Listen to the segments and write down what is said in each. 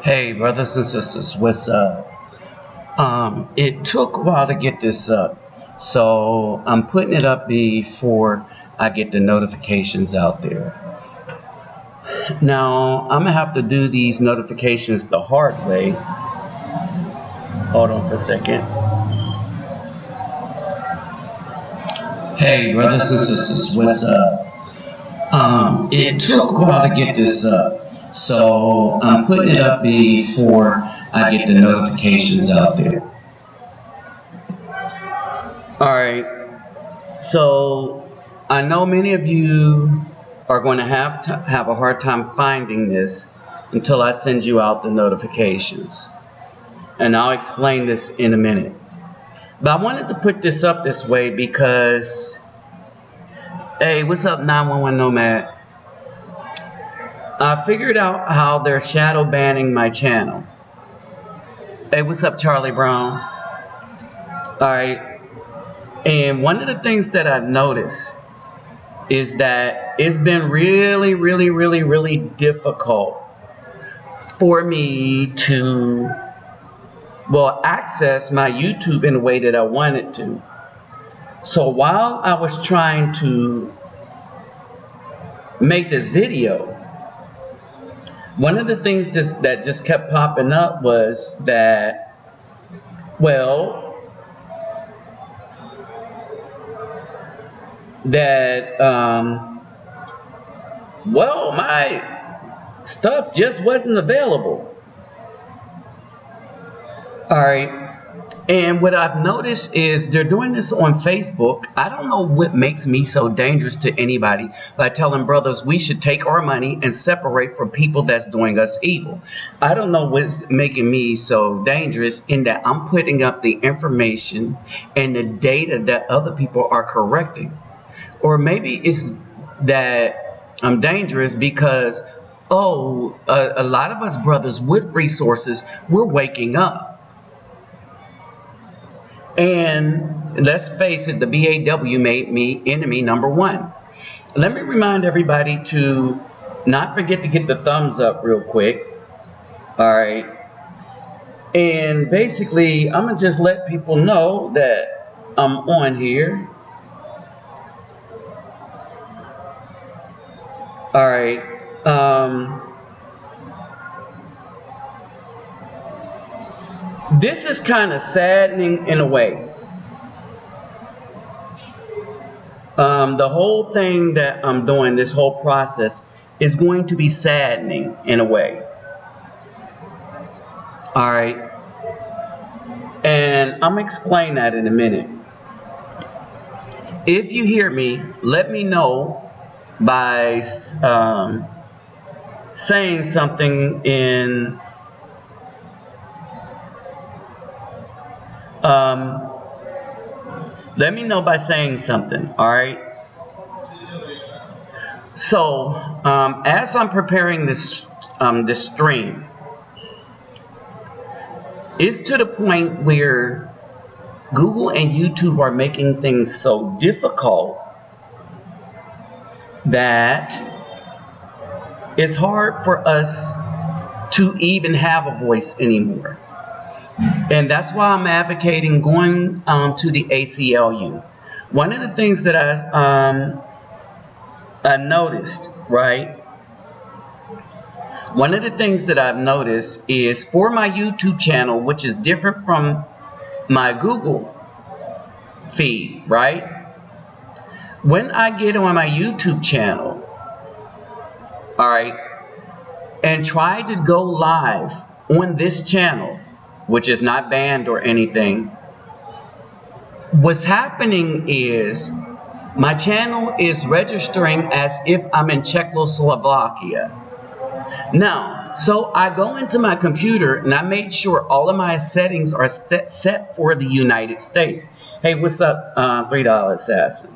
Hey, brothers and sisters, what's up? It took a while to get this up, so I'm putting it up before I get the notifications out there. Now, I'm gonna have to do these notifications the hard way. Hold on for a second. Hey, brothers and sisters, what's up? It took a while to get this up. So I'm putting it up before I get the notifications out there. Alright, so I know many of you are going to have a hard time finding this until I send you out the notifications. And I'll explain this in a minute. But I wanted to put this up this way because, hey, what's up 911 Nomad? I figured out how they're shadow banning my channel. Hey, what's up, Charlie Brown? Alright. And one of the things that I've noticed is that it's been really difficult for me to, access my YouTube in the way that I wanted to. So while I was trying to make this video, one of the things that just kept popping up was that, my stuff just wasn't available. Alright. And what I've noticed is they're doing this on Facebook. I don't know what makes me so dangerous to anybody by telling brothers we should take our money and separate from people that's doing us evil. I don't know what's making me so dangerous in that I'm putting up the information and the data that other people are correcting. Or maybe it's that I'm dangerous because, a lot of us brothers with resources, we're waking up. And let's face it, the BAW made me enemy number one. Let me remind everybody to not forget to get the thumbs up real quick. Alright. And basically, I'm going to just let people know that I'm on here. Alright. This is kind of saddening in a way. The whole thing that I'm doing, this whole process, is going to be saddening in a way. Alright. And I'm going to explain that in a minute. If you hear me, let me know by saying something in let me know by saying something. Alright. So as I'm preparing this stream, it's to the point where Google and YouTube are making things so difficult that it's hard for us to even have a voice anymore. And that's why I'm advocating going to the ACLU. One of the things that I noticed, right? One of the things that I've noticed is for my YouTube channel, which is different from my Google feed, right? When I get on my YouTube channel, alright, and try to go live on this channel, which is not banned or anything, what's happening is my channel is registering as if I'm in Czechoslovakia. Now, so I go into my computer and I made sure all of my settings are set for the United States. Hey, what's up, $3 Assassin?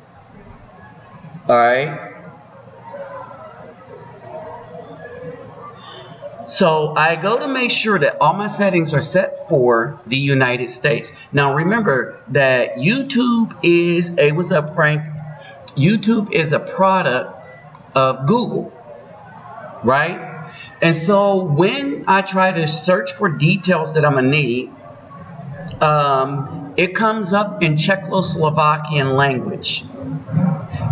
Alright. So I go to make sure that all my settings are set for the United States. Now remember that YouTube is what's up, Frank? YouTube is a product of Google, right? And so when I try to search for details that I'm going to need, it comes up in Czechoslovakian language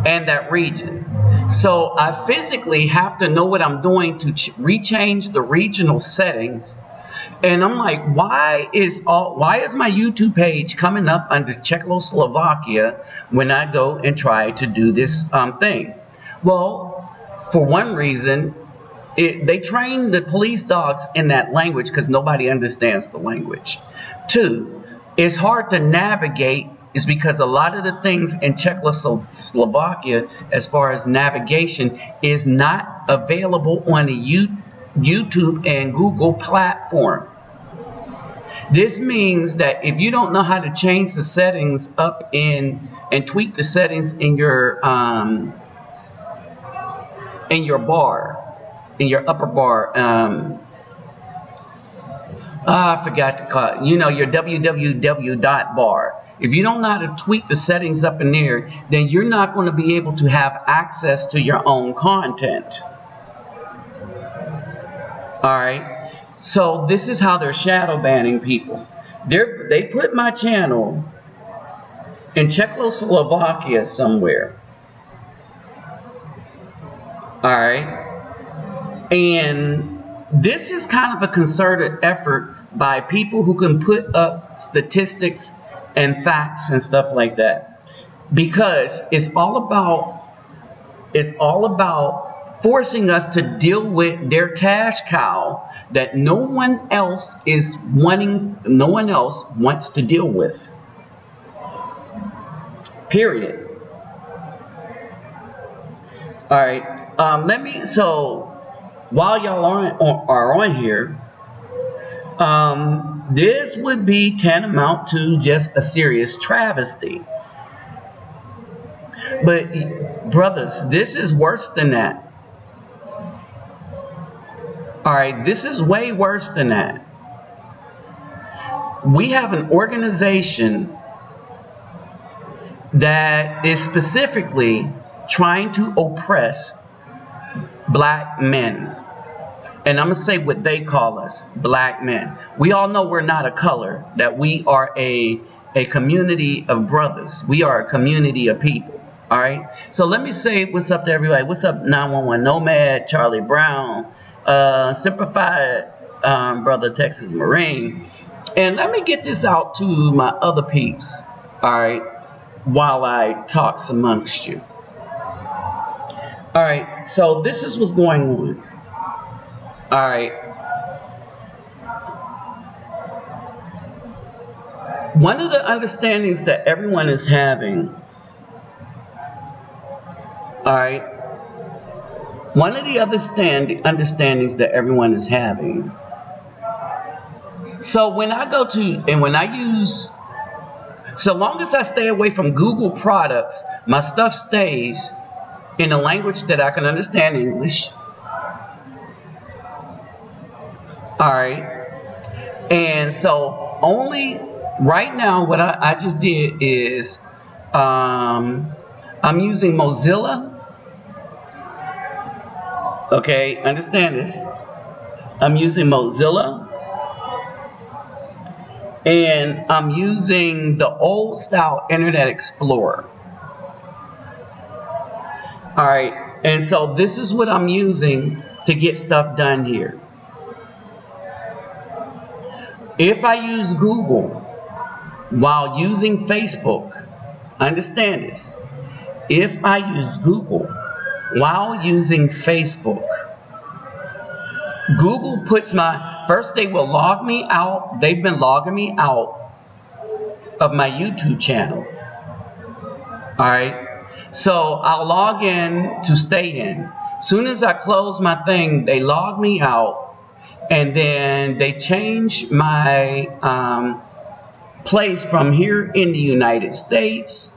and that region. So I physically have to know what I'm doing to rechange the regional settings. And I'm like, why is my YouTube page coming up under Czechoslovakia when I go and try to do this thing? Well, for one reason, they train the police dogs in that language because nobody understands the language. Two, it's hard to navigate is because a lot of the things in Czechoslovakia as far as navigation is not available on the YouTube and Google platform. This means that if you don't know how to change the settings up and tweak the settings in your upper bar, I forgot to call it, your www bar. If you don't know how to tweak the settings up in there, then you're not going to be able to have access to your own content. Alright, so this is how they're shadow banning people. They put my channel in Czechoslovakia somewhere. Alright, and this is kind of a concerted effort by people who can put up statistics and facts and stuff like that, because it's all about forcing us to deal with their cash cow that no one else wants to deal with. Period. All right. So while y'all are on here, this would be tantamount to just a serious travesty. But brothers, this is worse than that. Alright, this is way worse than that. We have an organization that is specifically trying to oppress black men. And I'm going to say what they call us, black men. We all know we're not a color, that we are a community of brothers. We are a community of people. All right? So let me say what's up to everybody. What's up, 911 Nomad, Charlie Brown, Simplified Brother Texas Marine. And let me get this out to my other peeps, all right, while I talk amongst you. All right, so this is what's going on. All right. One of the understandings that everyone is having, all right, one of the understandings that everyone is having. So when I go to, and when I use, so long as I stay away from Google products, my stuff stays in a language that I can understand, English. Alright, and so only right now what I just did is I'm using Mozilla. Okay, understand this. I'm using Mozilla, and I'm using the old style Internet Explorer. Alright, and so this is what I'm using to get stuff done here. If I use Google while using Facebook, understand this. If I use Google while using Facebook, Google puts first they will log me out. They've been logging me out of my YouTube channel. Alright. So I'll log in to stay in. Soon as I close my thing, they log me out. And then they change my place from here in the United States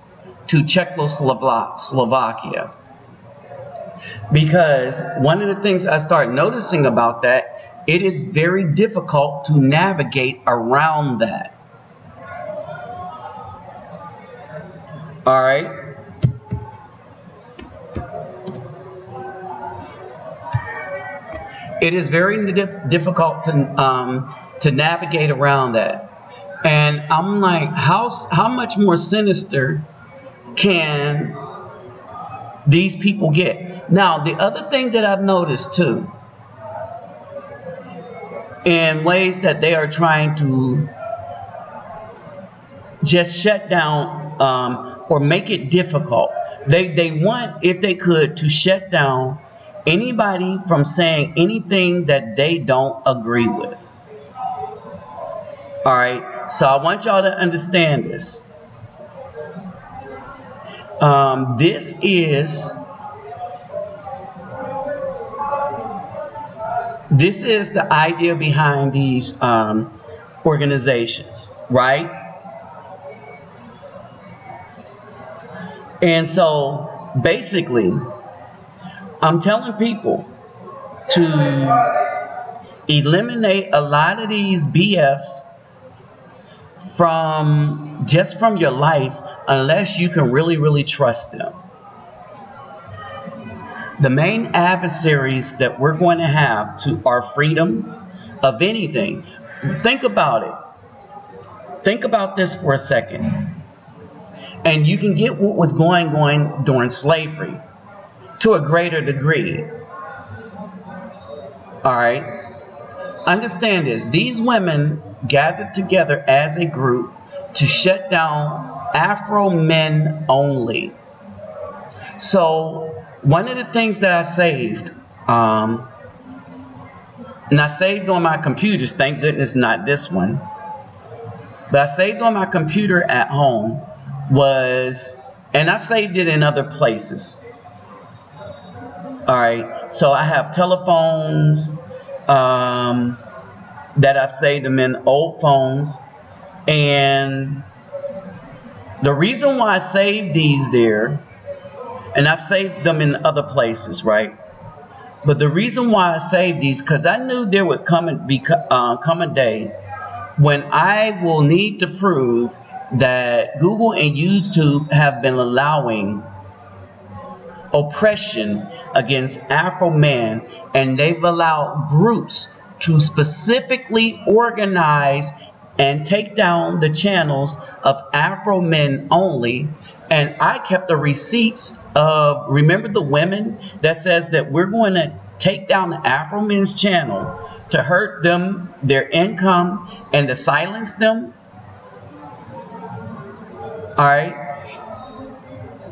to Czechoslovakia. Because one of the things I start noticing about that, it is very difficult to navigate around that. All right. It is very difficult to navigate around that. And I'm like, how much more sinister can these people get? Now, the other thing that I've noticed too, in ways that they are trying to just shut down or make it difficult. They want, if they could, to shut down anybody from saying anything that they don't agree with. Alright, so I want y'all to understand this. This is the idea behind these organizations, right? And so basically, I'm telling people to eliminate a lot of these BFs from your life, unless you can really trust them. The main adversaries that we're going to have to our freedom of anything. Think about it. Think about this for a second. And you can get what was going during slavery to a greater degree. Alright? Understand this. These women gathered together as a group to shut down Afro men only. So, one of the things that I saved, and I saved on my computers, thank goodness not this one, but I saved on my computer at home was, and I saved it in other places. Alright, so I have telephones that I've saved them in old phones, and the reason why I saved these there, and I've saved them in other places, right? But the reason why I saved these, because I knew there would come a day when I will need to prove that Google and YouTube have been allowing oppression against Afro men, and they've allowed groups to specifically organize and take down the channels of Afro men only. And I kept the receipts of, remember the women that says that we're going to take down the Afro men's channel to hurt them, their income, and to silence them? Alright?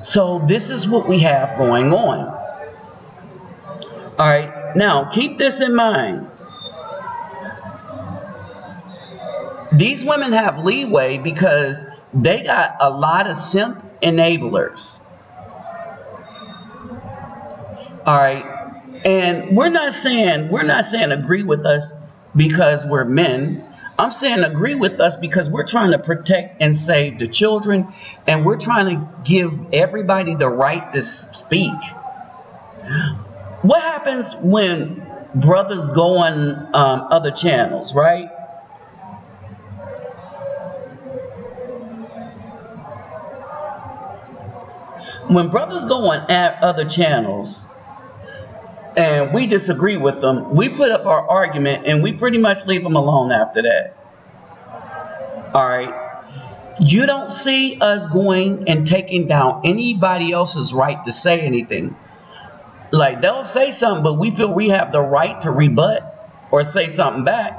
So this is what we have going on. Alright, now keep this in mind. These women have leeway because they got a lot of simp enablers. Alright, and we're not saying agree with us because we're men. I'm saying agree with us because we're trying to protect and save the children, and we're trying to give everybody the right to speak. What happens when brothers go on other channels, right? When brothers go on other channels and we disagree with them, we put up our argument and we pretty much leave them alone after that. Alright? You don't see us going and taking down anybody else's right to say anything. Like, they'll say something, but we feel we have the right to rebut or say something back.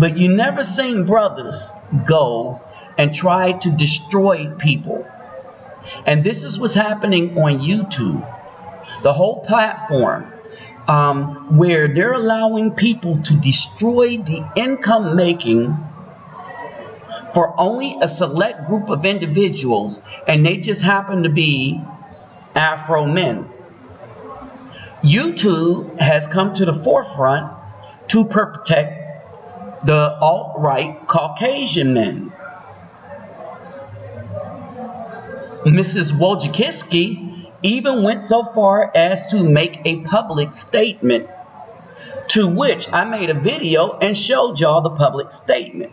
But you never seen brothers go and try to destroy people. And this is what's happening on YouTube, the whole platform, where they're allowing people to destroy the income making for only a select group of individuals, and they just happen to be Afro men. YouTube has come to the forefront to protect the alt-right Caucasian men. Mrs. Wojcicki even went so far as to make a public statement, to which I made a video and showed y'all the public statement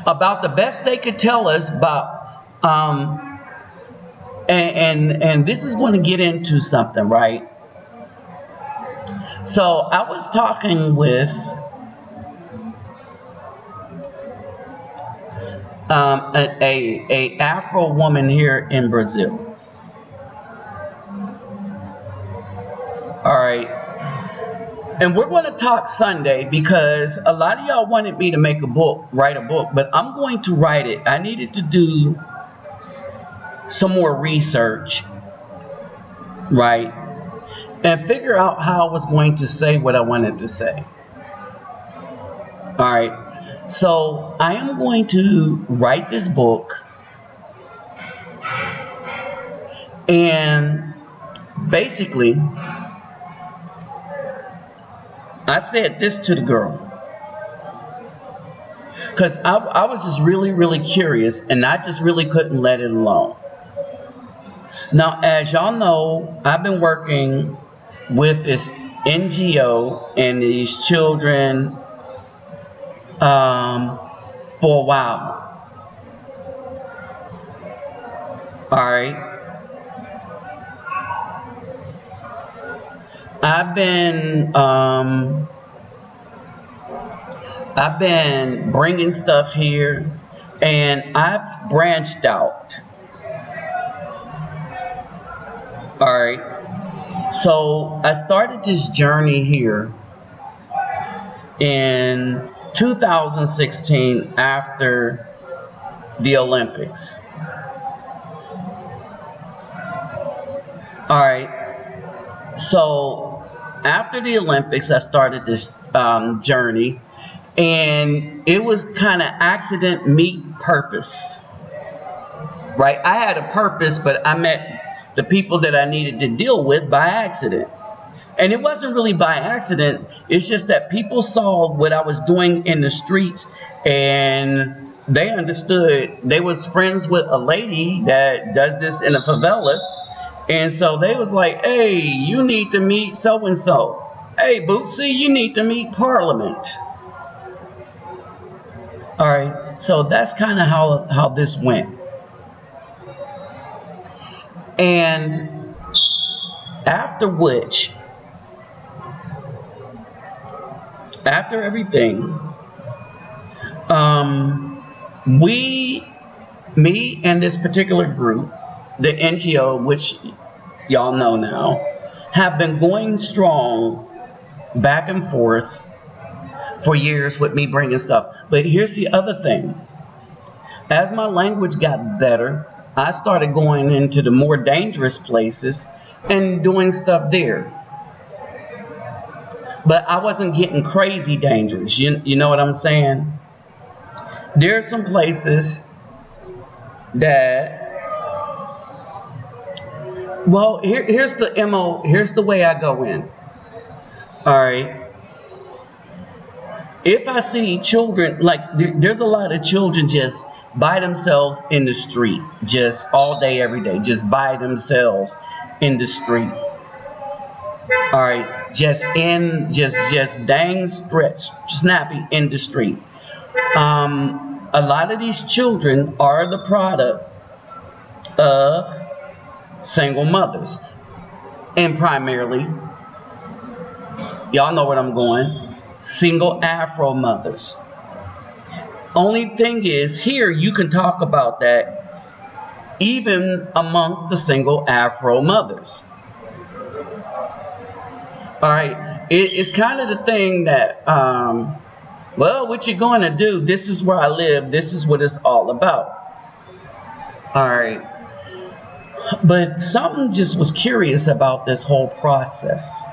about the best they could tell us about And this is going to get into something, right? So I was talking with a Afro woman here in Brazil. All right, and we're going to talk Sunday because a lot of y'all wanted me to make a book, write a book, but I'm going to write it. I needed to do some more research, right, and figure out how I was going to say what I wanted to say. All right, so I am going to write this book, and basically I said this to the girl because I was just really curious, and I just really couldn't let it alone. Now, as y'all know, I've been working with this NGO and these children for a while. All right. I've been bringing stuff here, and I've branched out. All right. So I started this journey here in 2016 after the Olympics. All right. So after the Olympics, I started this journey, and it was kind of accident meet purpose, right? I had a purpose, but I met the people that I needed to deal with by accident. And it wasn't really by accident. It's just that people saw what I was doing in the streets, and they understood. They was friends with a lady that does this in the favelas. And so they was like, hey, you need to meet so-and-so. Hey, Bootsy, you need to meet Parliament. All right, so that's kind of how this went. And after which, after everything, me and this particular group, the NGO, which y'all know now, have been going strong back and forth for years with me bringing stuff. But here's the other thing. As my language got better, I started going into the more dangerous places and doing stuff there. But I wasn't getting crazy dangerous. You know what I'm saying? There are some places that, well, here's the MO, here's the way I go in. All right. If I see children, like there's a lot of children just by themselves in the street, just all day, every day, just by themselves in the street. All right, just dang snappy in the street. A lot of these children are the product of single mothers, and primarily, y'all know where I'm going, single Afro mothers. Only thing is, here you can talk about that even amongst the single Afro mothers. All right, it's kind of the thing that, well, what you're going to do, this is where I live, this is what it's all about. All right. But something just was curious about this whole process.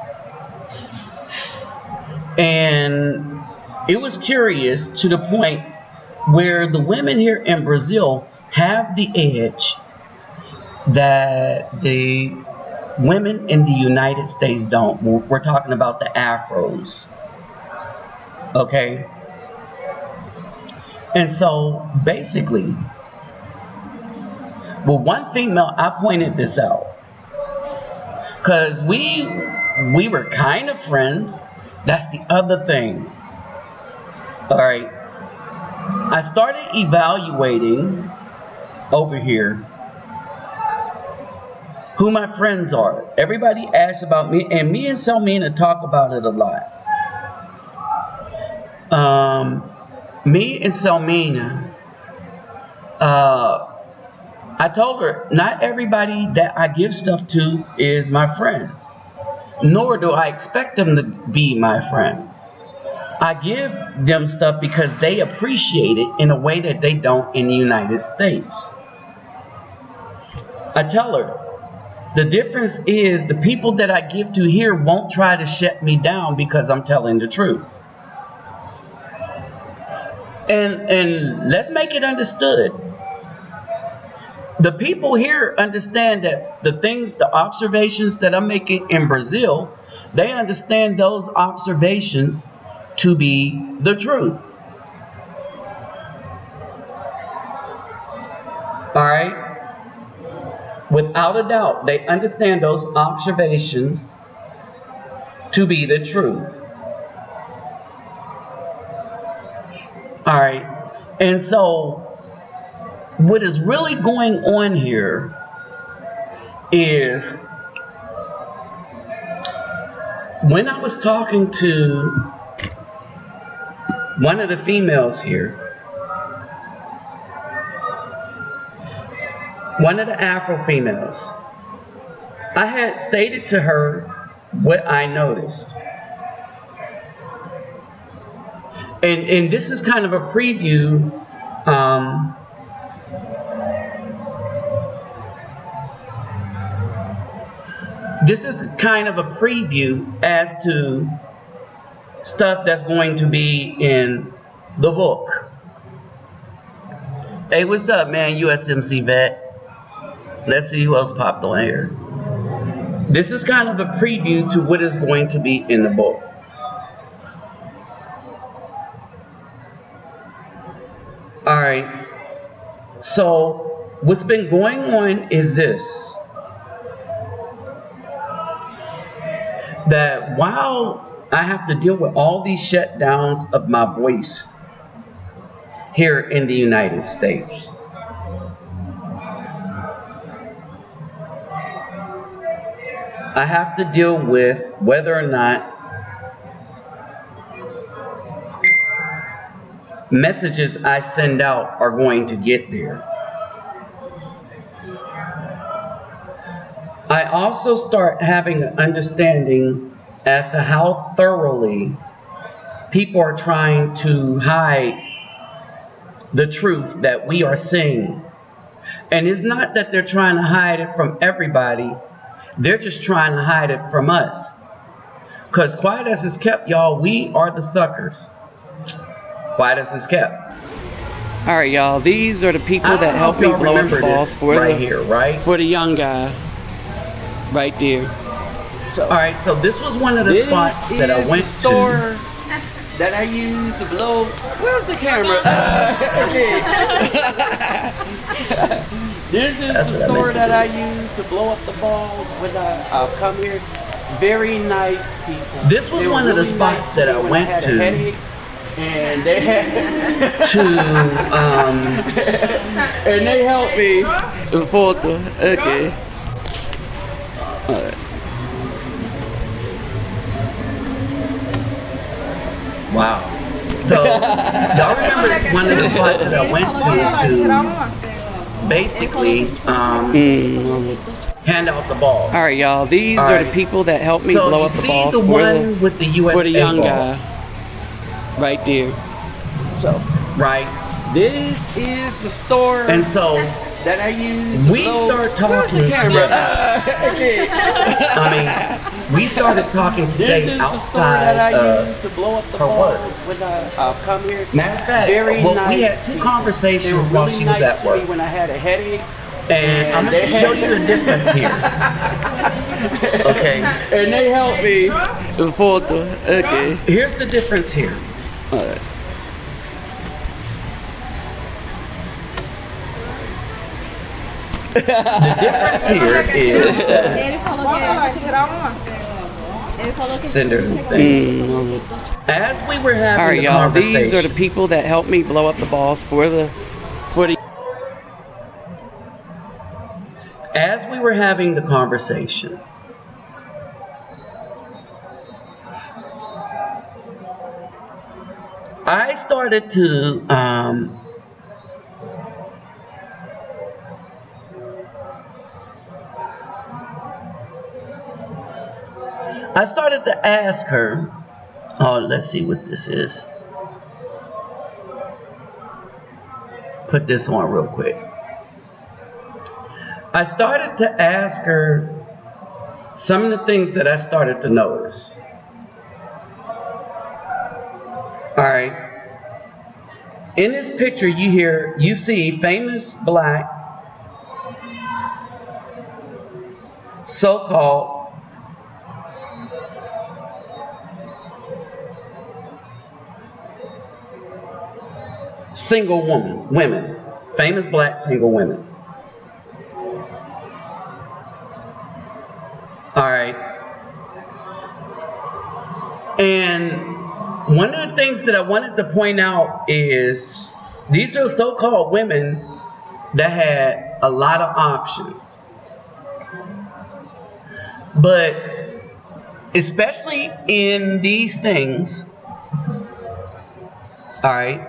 And it was curious to the point where the women here in Brazil have the edge that the women in the United States don't. We're talking about the Afros. Okay? And so basically, well, one female, I pointed this out because we were kind of friends. That's the other thing. All right. I started evaluating over here who my friends are. Everybody asks about me, and me and Selmina talk about it a lot. Me and Selmina, I told her, not everybody that I give stuff to is my friend, nor do I expect them to be my friend. I give them stuff because they appreciate it in a way that they don't in the United States. I tell her, the difference is the people that I give to here won't try to shut me down because I'm telling the truth. And let's make it understood. The people here understand that the observations that I'm making in Brazil, they understand those observations to be the truth. All right? Without a doubt, they understand those observations to be the truth. All right. And so, what is really going on here is, when I was talking to one of the females here, one of the Afro females, I had stated to her what I noticed. And this is kind of a preview. This is kind of a preview as to stuff that's going to be in the book. Hey, what's up, man? USMC vet. Let's see who else popped on here. This is kind of a preview to what is going to be in the book. Alright, so what's been going on is this. That while I have to deal with all these shutdowns of my voice here in the United States, I have to deal with whether or not messages I send out are going to get there. I also start having an understanding as to how thoroughly people are trying to hide the truth that we are seeing. And it's not that they're trying to hide it from everybody. They're just trying to hide it from us. Because quiet as it's kept, y'all, we are the suckers. Quiet as it's kept. All right, y'all. These are the people that help me blow up the balls for the young guy, right there. So, all right. So this was one of the spots that I went to. That I used to blow. Where's the camera? Okay. This is the store that I used to blow up the balls when I come here. Very nice people. This was one of the spots that I went to. And they had and they helped me. The photo. Okay. All right. Wow. So y'all remember one of the spots that I went to basically hand out the balls. All right, y'all. These are the people that help me blow up the balls with the USA for the young ball. guy. Right there. So, right. This is the store and so that I use. We start talking today. I mean, we started talking today outside that I use to blow up the balls when I come here. Matter of fact, we had two conversations while she was at work. When I had a headache. And I'm going to show you the difference here. Okay. And they helped me. The photo. Okay. Here's the difference here. All right. The difference here is Cinder thing. As we were having all right, the y'all. conversation, These are the people that help me blow up the balls for the. as we were having the conversation, I started to ask her, oh, let's see what this is. Put this on real quick. I started to ask her some of the things that I started to notice. Alright. In this picture you see famous black so-called single women. Famous black single women. Alright. And one of the things that I wanted to point out is these are so-called women that had a lot of options. But especially in these things, alright,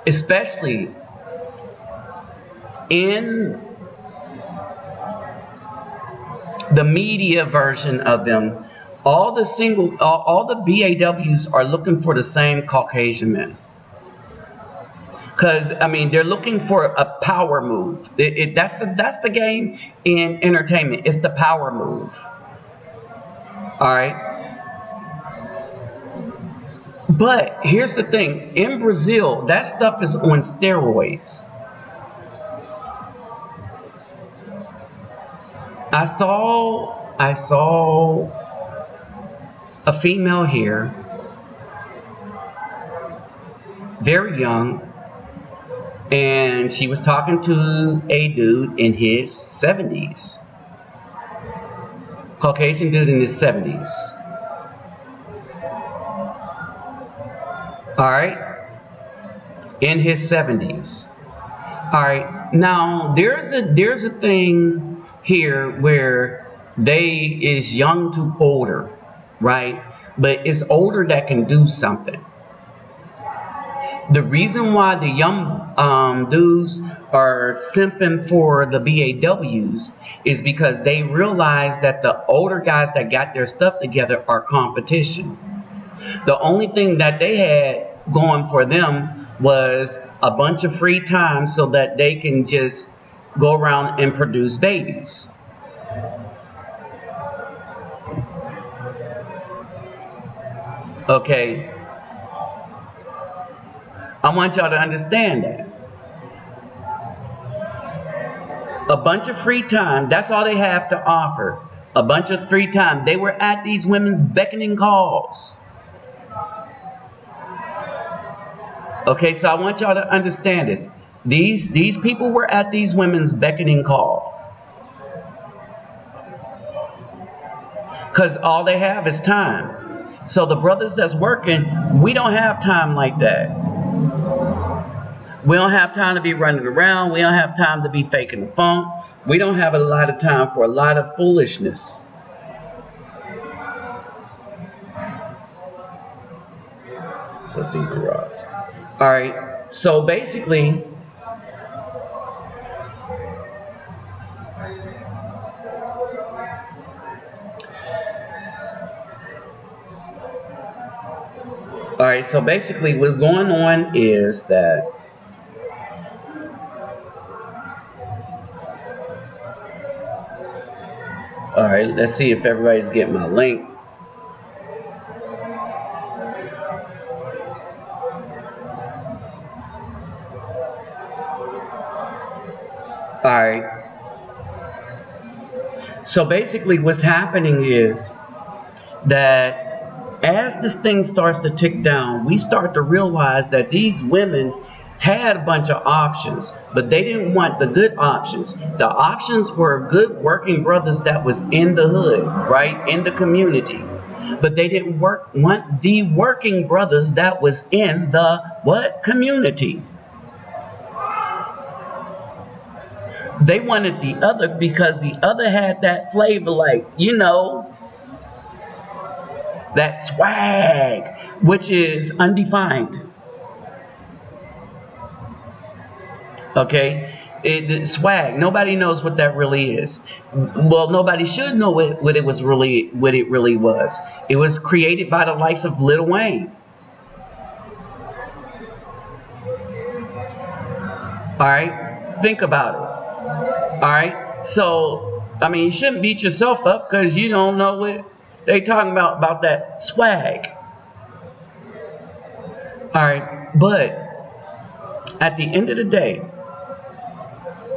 especially in the media version of them, all the BAWs are looking for the same Caucasian men. Because, I mean, they're looking for a power move. That's the game in entertainment. It's the power move. Alright? But, here's the thing. In Brazil, that stuff is on steroids. I saw a female here, very young, and she was talking to a dude in his 70s. Caucasian dude in his 70s. Alright? In his 70s. Alright, now there's a thing here where they is young to older, right? But it's older that can do something. The reason why the young dudes are simping for the BAWs is because they realize that the older guys that got their stuff together are competition. The only thing that they had going for them was a bunch of free time so that they can just go around and produce babies. Okay, I want y'all to understand that. A bunch of free time, that's all they have to offer. A bunch of free time. They were at these women's beckoning calls. Okay, so I want y'all to understand this. These people were at these women's beckoning calls. Because all they have is time. So the brothers that's working, we don't have time like that. We don't have time to be running around. We don't have time to be faking the funk. We don't have a lot of time for a lot of foolishness. So Steve Carras. Alright, so basically, what's going on is that alright, let's see if everybody's getting my link. Alright. So basically what's happening is that as this thing starts to tick down, we start to realize that these women had a bunch of options, but they didn't want the good options. The options were good working brothers that was in the hood, right? In the community. But they didn't want the working brothers that was in the what? Community. They wanted the other because the other had that flavor, like, you know, that swag, which is undefined. Okay? It's swag. Nobody knows what that really is. Well, nobody should know what it really was. It was created by the likes of Lil Wayne. Alright? Think about it. Alright? So, I mean, you shouldn't beat yourself up because you don't know what they talking about that swag. Alright? But at the end of the day,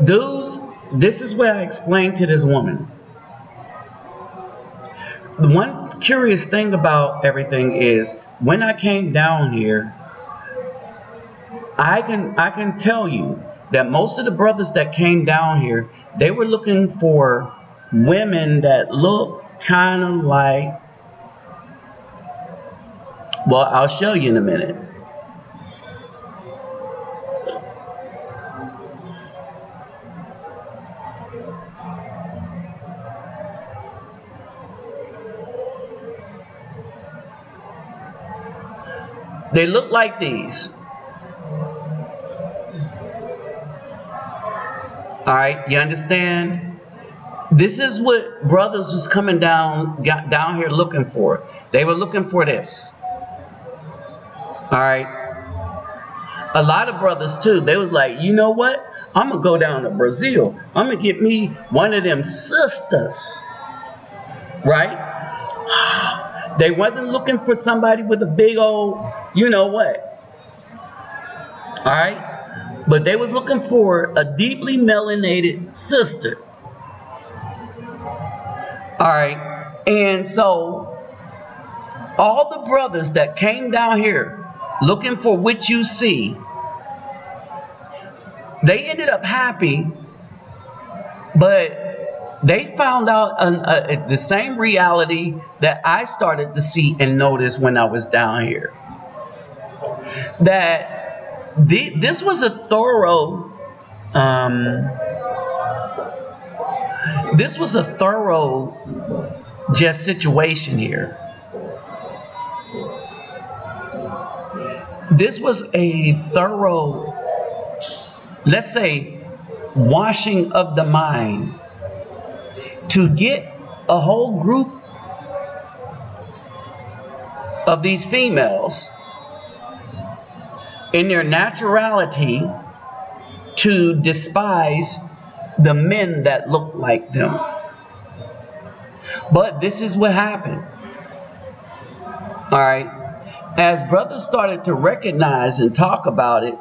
dudes, this is what I explained to this woman. The one curious thing about everything is when I came down here, I can tell you that most of the brothers that came down here, they were looking for women that look kind of like, well, I'll show you in a minute. They look like these. Alright, you understand? This is what brothers was coming down here looking for. They were looking for this. Alright. A lot of brothers too, they was like, you know what? I'm going to go down to Brazil. I'm going to get me one of them sisters. Right? They wasn't looking for somebody with a big old, you know what. Alright? But they was looking for a deeply melanated sister. Alright? And so, all the brothers that came down here looking for what you see, they ended up happy, but they found out the same reality that I started to see and notice when I was down here. That this was a thorough, just situation here. This was a thorough, let's say, washing of the mind to get a whole group of these females in their naturality to despise the men that look like them. But this is what happened. Alright. As brothers started to recognize and talk about it,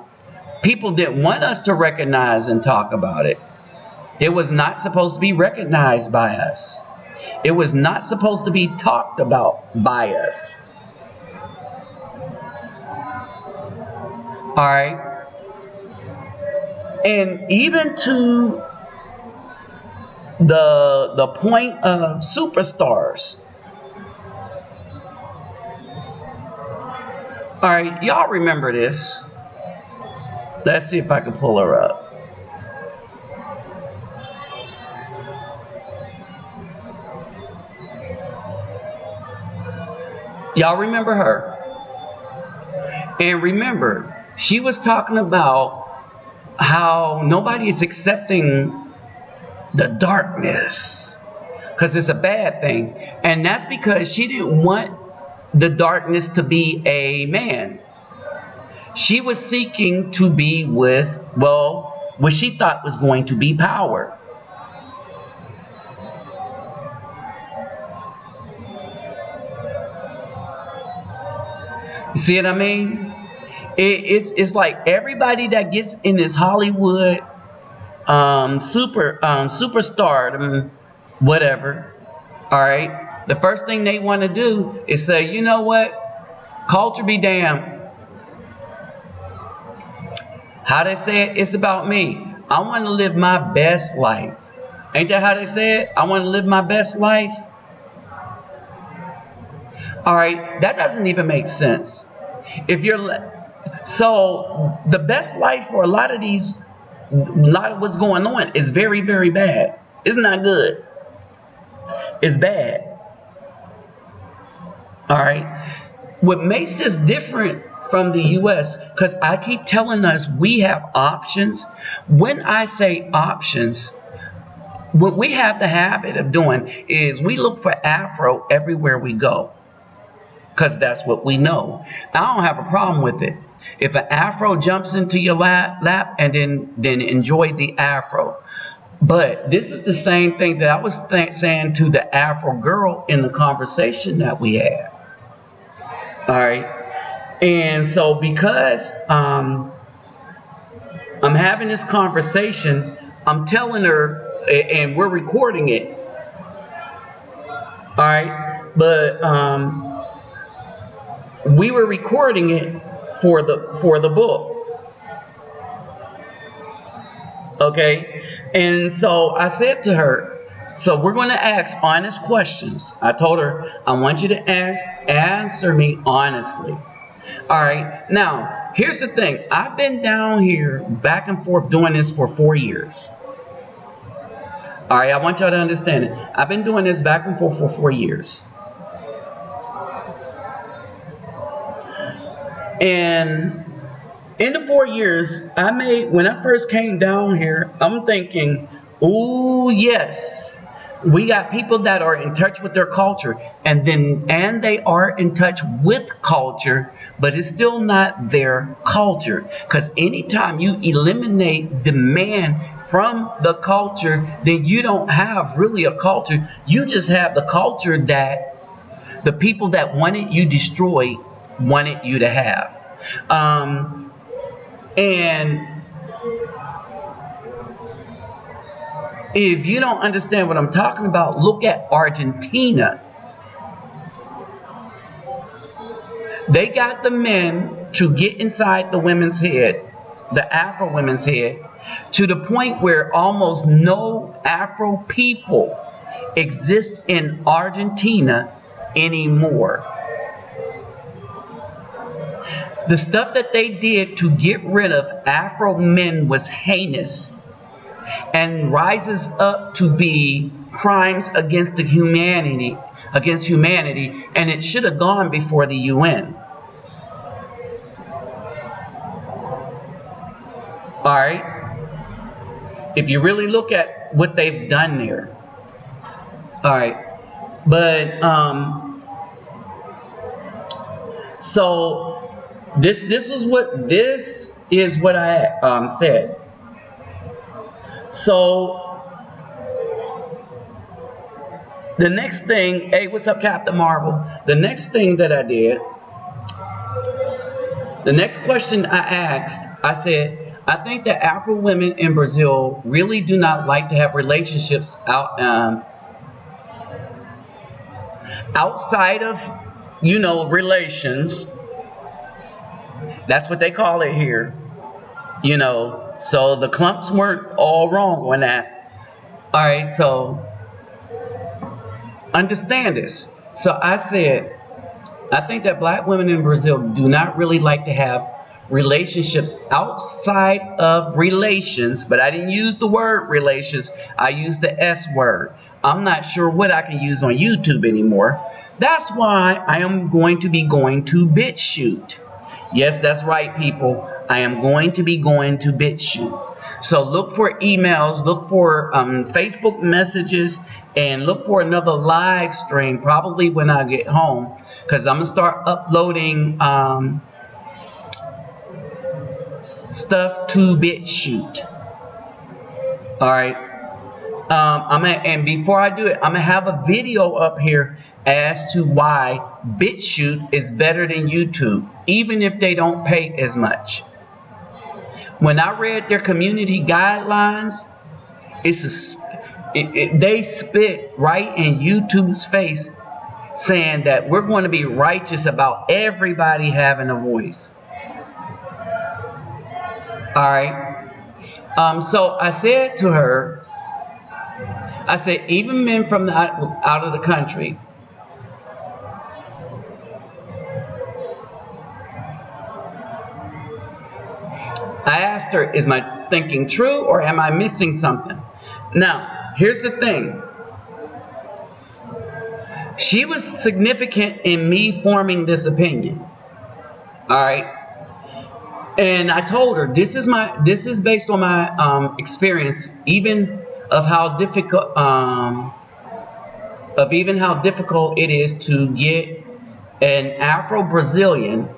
people didn't want us to recognize and talk about it. It was not supposed to be recognized by us. It was not supposed to be talked about by us. Alright. And even to the point of superstars. Alright, y'all remember this. Let's see if I can pull her up. Y'all remember her? And remember, she was talking about how nobody is accepting the darkness because it's a bad thing. And that's because she didn't want the darkness to be a man. She was seeking to be with, well, what she thought was going to be power. You see what I mean? It's like everybody that gets in this Hollywood superstardom, whatever, alright, the first thing they want to do is say, you know what, culture be damned. How they say it, it's about me. I want to live my best life. Ain't that how they say it? I want to live my best life. Alright, that doesn't even make sense. If you're so the best life for a lot of these lot of what's going on is very, very bad. It's not good. It's bad. All right. What makes this different from the U.S., because I keep telling us we have options. When I say options, what we have the habit of doing is we look for Afro everywhere we go, because that's what we know. I don't have a problem with it. If an Afro jumps into your lap and then enjoy the Afro. But this is the same thing that I was saying to the Afro girl in the conversation that we had. All right. And so because I'm having this conversation, I'm telling her, and we're recording it. All right. But we were recording it for the book. Okay. And so I said to her, so we're going to ask honest questions. I told her, I want you to answer me honestly. All right. Now, here's the thing. I've been down here back and forth doing this for 4 years. All right. I want y'all to understand it. I've been doing this back and forth for 4 years. And in the 4 years, when I first came down here, I'm thinking, oh, yes, we got people that are in touch with their culture, and they are in touch with culture, but it's still not their culture. Because anytime you eliminate the man from the culture, then you don't have really a culture. You just have the culture that the people that wanted you destroyed wanted you to have. And if you don't understand what I'm talking about, look at Argentina. They got the men to get inside the women's head, the Afro women's head, to the point where almost no Afro people exist in Argentina anymore. The stuff that they did to get rid of Afro men was heinous and rises up to be crimes against humanity, and it should have gone before the UN. All right. If you really look at what they've done there. All right. But so this is what I said. So the next thing, hey, what's up, Captain Marvel? The next thing that I did, the next question I asked, I said, I think that Afro women in Brazil really do not like to have relationships outside of, relations. That's what they call it here. So the clumps weren't all wrong on that. All right, so understand this. So I said, I think that black women in Brazil do not really like to have relationships outside of relations, but I didn't use the word relations. I used the S word. I'm not sure what I can use on YouTube anymore. That's why I am going to be going to BitChute. Yes, that's right, people. I am going to be going to BitChute. So look for emails, look for Facebook messages, and look for another live stream probably when I get home, because I'm going to start uploading stuff to BitChute. All right. And before I do it, I'm going to have a video up here as to why BitChute is better than YouTube, even if they don't pay as much. When I read their community guidelines, they spit right in YouTube's face saying that we're going to be righteous about everybody having a voice. Alright. So I said to her, I said, even men from out of the country, I asked her, is my thinking true or am I missing something? Now, here's the thing. She was significant in me forming this opinion. All right. And I told her this is based on my experience, even of how difficult it is to get an Afro-Brazilian,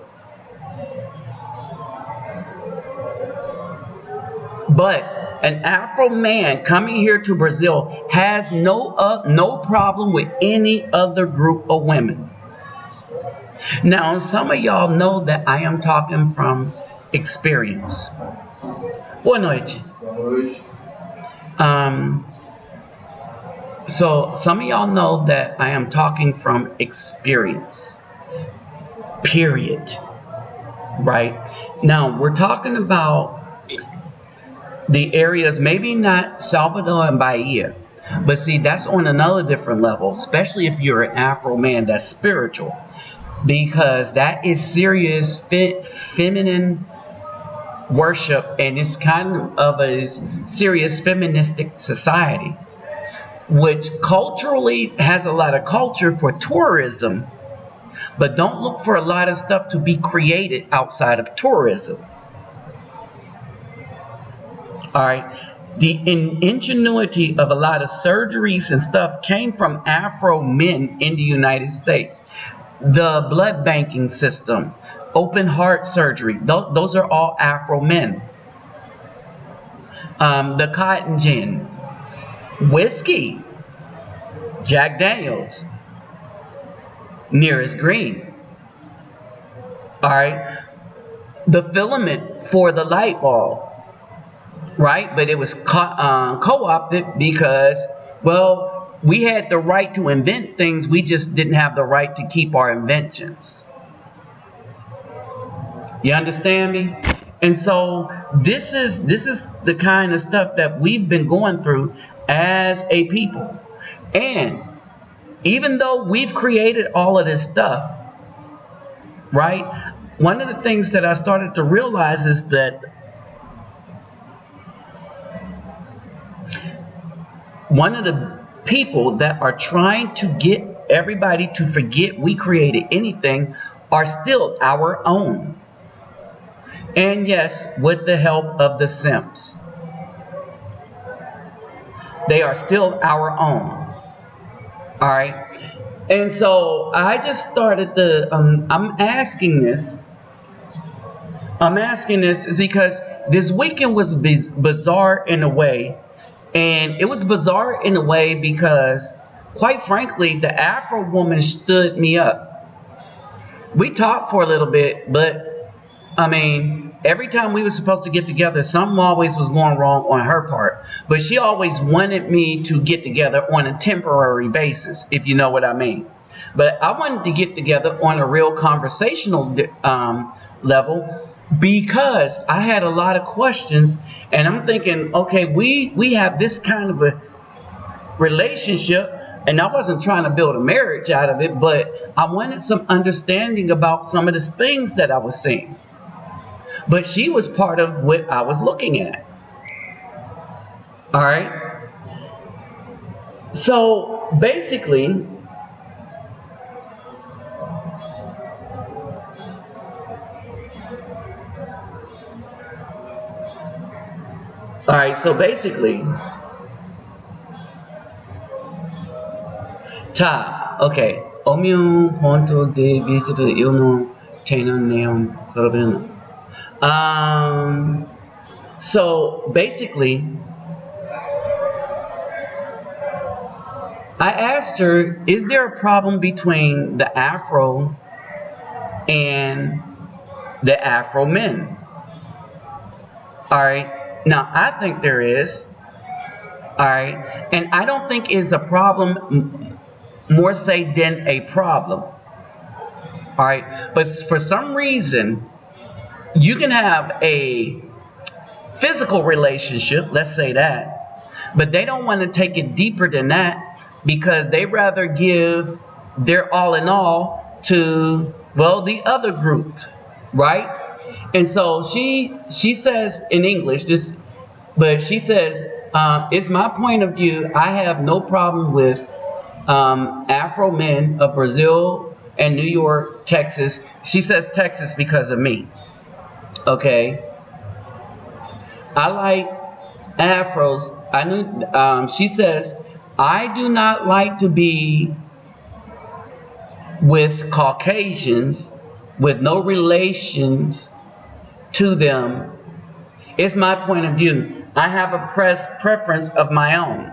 but an Afro man coming here to Brazil has no problem with any other group of women. Now, some of y'all know that I am talking from experience. Boa noite. So some of y'all know that I am talking from experience. Period. Right? Now, we're talking about the areas, maybe not Salvador and Bahia, but see, that's on another different level, especially if you're an Afro man that's spiritual, because that is serious feminine worship, and it's kind of a serious feministic society, which culturally has a lot of culture for tourism, but don't look for a lot of stuff to be created outside of tourism. All right, the ingenuity of a lot of surgeries and stuff came from Afro men in the United States. The blood banking system, open heart surgery, those are all Afro men. The cotton gin, whiskey, Jack Daniels, Nearest Green. All right, the filament for the light bulb. Right, but it was co-opted because, well, we had the right to invent things, we just didn't have the right to keep our inventions. You understand me? And so this is the kind of stuff that we've been going through as a people. And even though we've created all of this stuff, right, one of the things that I started to realize is that one of the people that are trying to get everybody to forget we created anything are still our own. And yes, with the help of the simps. They are still our own. All right. And so I just started I'm asking this is because this weekend was bizarre in a way. And it was bizarre in a way because, quite frankly, the Afro woman stood me up. We talked for a little bit, but, I mean, every time we were supposed to get together, something always was going wrong on her part. But she always wanted me to get together on a temporary basis, if you know what I mean. But I wanted to get together on a real conversational level because I had a lot of questions. And I'm thinking, okay, we have this kind of a relationship, and I wasn't trying to build a marriage out of it, but I wanted some understanding about some of the things that I was seeing. But she was part of what I was looking at. All right. So basically, tá, ok. O meu ponto de vista, eu não tenho nenhum problema. So basically, I asked her, is there a problem between the Afro and the Afro men? All right. Now, I think there is. All right. And I don't think it's a problem more say than a problem. All right. But for some reason, you can have a physical relationship, let's say that, but they don't want to take it deeper than that because they rather give their all in all to, well, the other group, right? And so she says in English, this But she says, it's my point of view. I have no problem with Afro men of Brazil and New York, Texas. She says Texas because of me. Okay. I like Afros. She says, I do not like to be with Caucasians with no relations to them. It's my point of view. I have a preference of my own.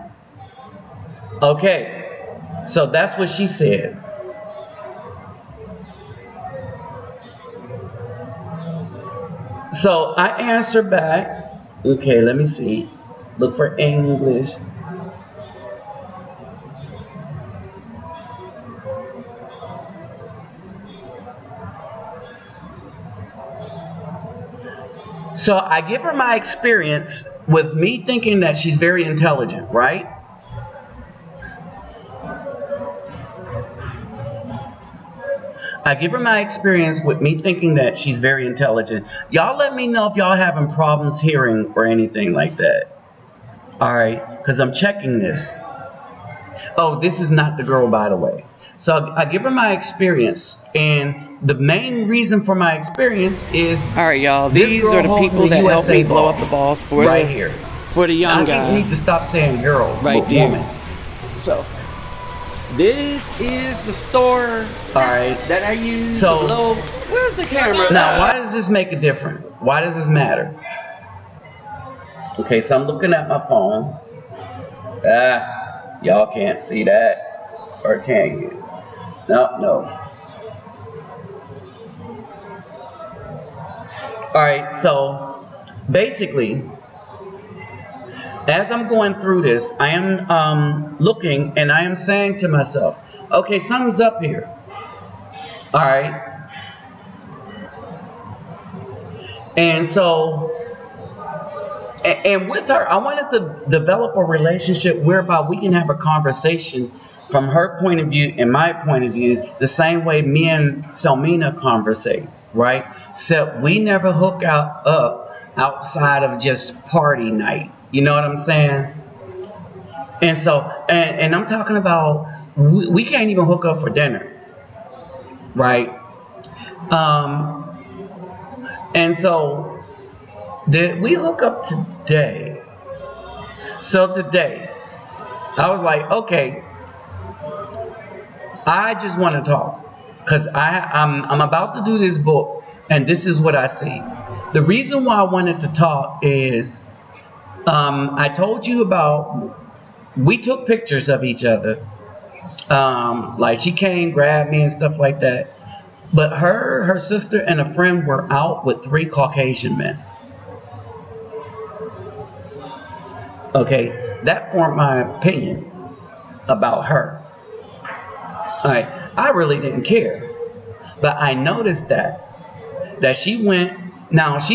Okay, so that's what she said. So I answer back. Okay, let me see. Look for English. So I give her my experience with me thinking that she's very intelligent, right? I give her my experience with me thinking that she's very intelligent. Y'all let me know if y'all having problems hearing or anything like that. Alright, because I'm checking this. Oh, this is not the girl, by the way. So I give her my experience, and the main reason for my experience is... Alright, y'all, these are the people that help me blow up the balls for right here. For the young guy. I think we need to stop saying girl, right there. Woman. So, this is the store that I use to blow. Where's the camera? Now, why does this make a difference? Why does this matter? Okay, so I'm looking at my phone. Y'all can't see that. Or can you? No. Alright, so basically, as I'm going through this, I am looking and I am saying to myself, okay, something's up here. Alright. And so, and with her, I wanted to develop a relationship whereby we can have a conversation from her point of view and my point of view, the same way me and Selmina conversate, right? Except we never hook up outside of just party night. You know what I'm saying? And so, and I'm talking about, we can't even hook up for dinner, right? And so, we hook up today. So today, I was like, okay, I just want to talk, because I'm about to do this book, and this is what I see. The reason why I wanted to talk is, I told you about, we took pictures of each other. Like she came, grabbed me and stuff like that. But her sister and a friend were out with 3 Caucasian men. Okay, that formed my opinion about her. Alright, I really didn't care. But I noticed that she went. Now at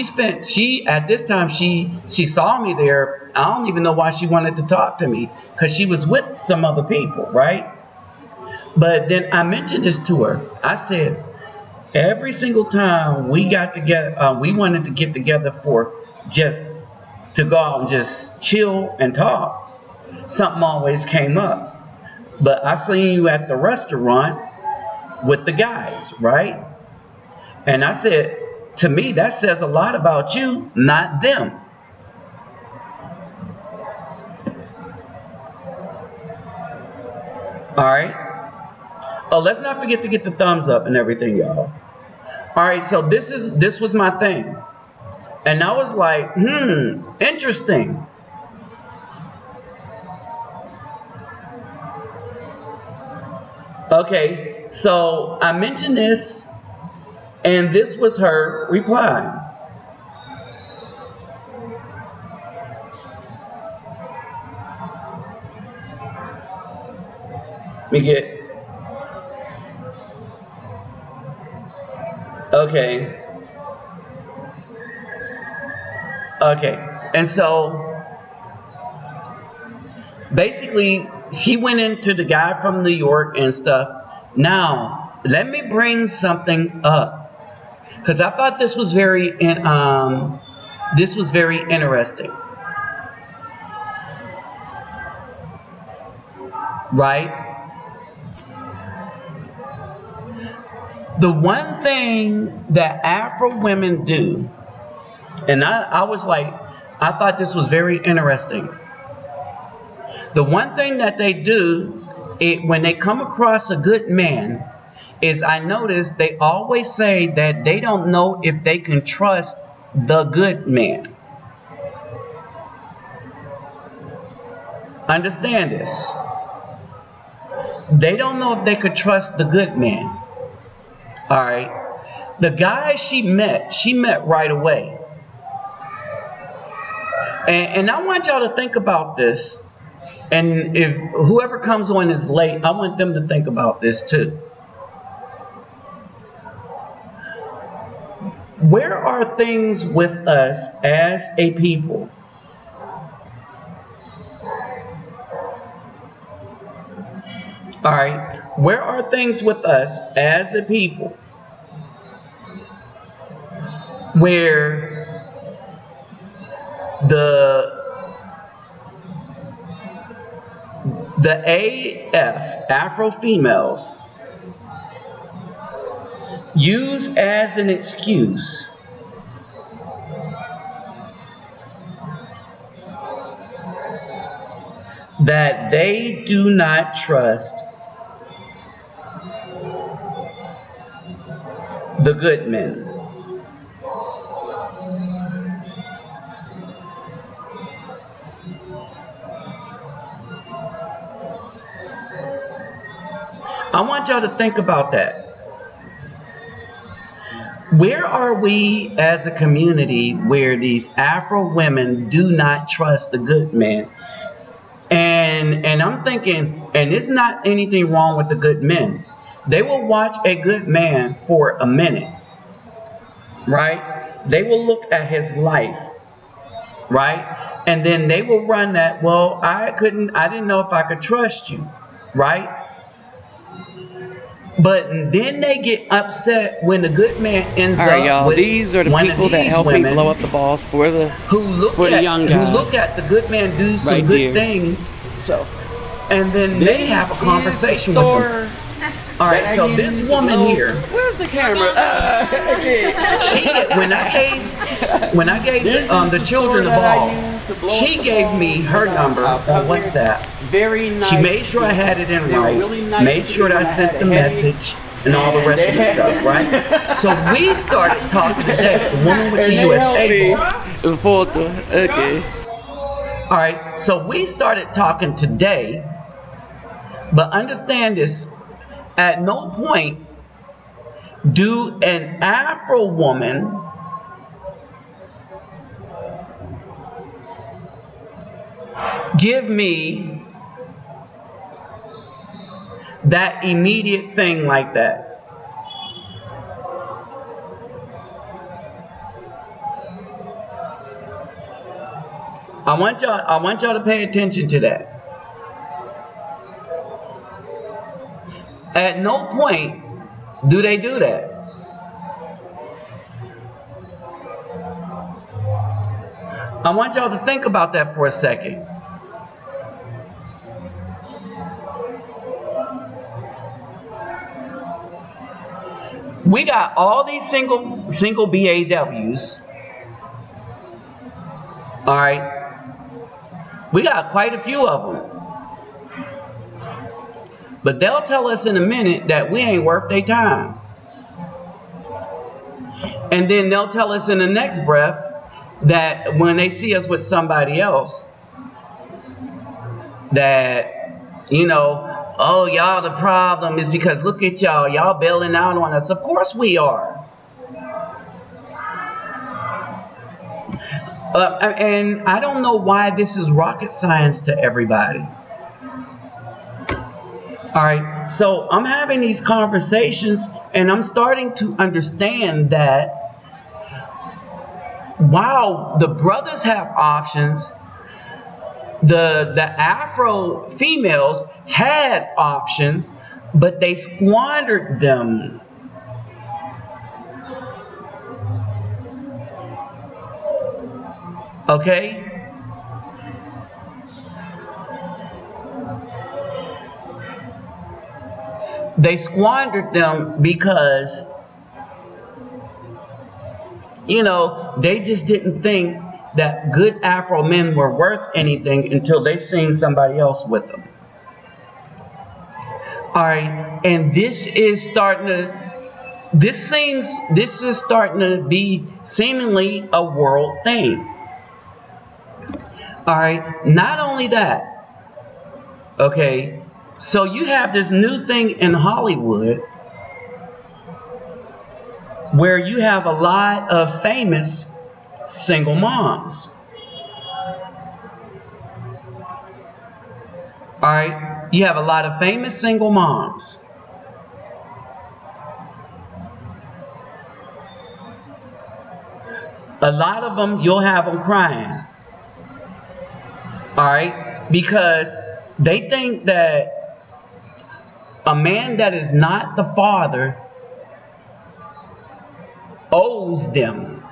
this time she saw me there. I don't even know why she wanted to talk to me, because she was with some other people, right? But then I mentioned this to her. I said, every single time we got together, we wanted to get together for just to go out and just chill and talk. Something always came up. But I seen you at the restaurant with the guys, right? And I said, to me, that says a lot about you, not them. Alright? Oh, let's not forget to get the thumbs up and everything, y'all. Alright, so this was my thing. And I was like, interesting. Okay, so I mentioned this, and this was her reply. Let me get... Okay. And so, basically, she went into the guy from New York and stuff. Now, let me bring something up, because I thought this was very interesting. right? The one thing that Afro women do, and I was like, I thought this was very interesting. The one thing that they do, when they come across a good man, is I notice they always say that they don't know if they can trust the good man. Understand this. They don't know if they could trust the good man. Alright. The guy she met right away. And I want y'all to think about this. And if whoever comes on is late, I want them to think about this too. Where are things with us as a people? Alright, where are things with us as a people where the AF, Afro females, use as an excuse that they do not trust the good men? I want y'all to think about that. Where are we as a community where these Afro women do not trust the good men? And I'm thinking, and there's not anything wrong with the good men. They will watch a good man for a minute, right? They will look at his life, right? And then they will run that, well, I didn't know if I could trust you, right? But then they get upset when the good man ends up y'all, with these are the one people of that these help me women blow up the balls for the young guy. Who look at the good man do some Right good there. things, So, and then they have a conversation with them. All right, so this woman here, where's the camera? when I gave the children a ball, she gave me her number on WhatsApp. Very nice. She made sure I had it in right, really nice made sure that I sent the message and all the rest of the stuff, right? So we started talking today, the woman with the USA ball. Photo. Okay. All right, so we started talking today, but understand this, at no point do an Afro woman give me that immediate thing like that. I want y'all to pay attention to that. At no point do they do that. I want y'all to think about that for a second. We got all these single BAWs. All right. We got quite a few of them. But they'll tell us in a minute that we ain't worth their time. And then they'll tell us in the next breath that when they see us with somebody else, that, you know, oh, y'all, the problem is because look at y'all bailing out on us. Of course we are. And I don't know why this is rocket science to everybody. All right, so I'm having these conversations and I'm starting to understand that while the brothers have options, the Afro females had options, but they squandered them. Okay? they squandered them because, you know, they just didn't think that good Afro men were worth anything until they seen somebody else with them. Alright, and this is starting to be seemingly a world thing. Alright, not only that, okay, so you have this new thing in Hollywood where you have a lot of famous single moms. Alright, you have a lot of famous single moms. A lot of them, you'll have them crying. Alright, because they think that a man that is not the father owes them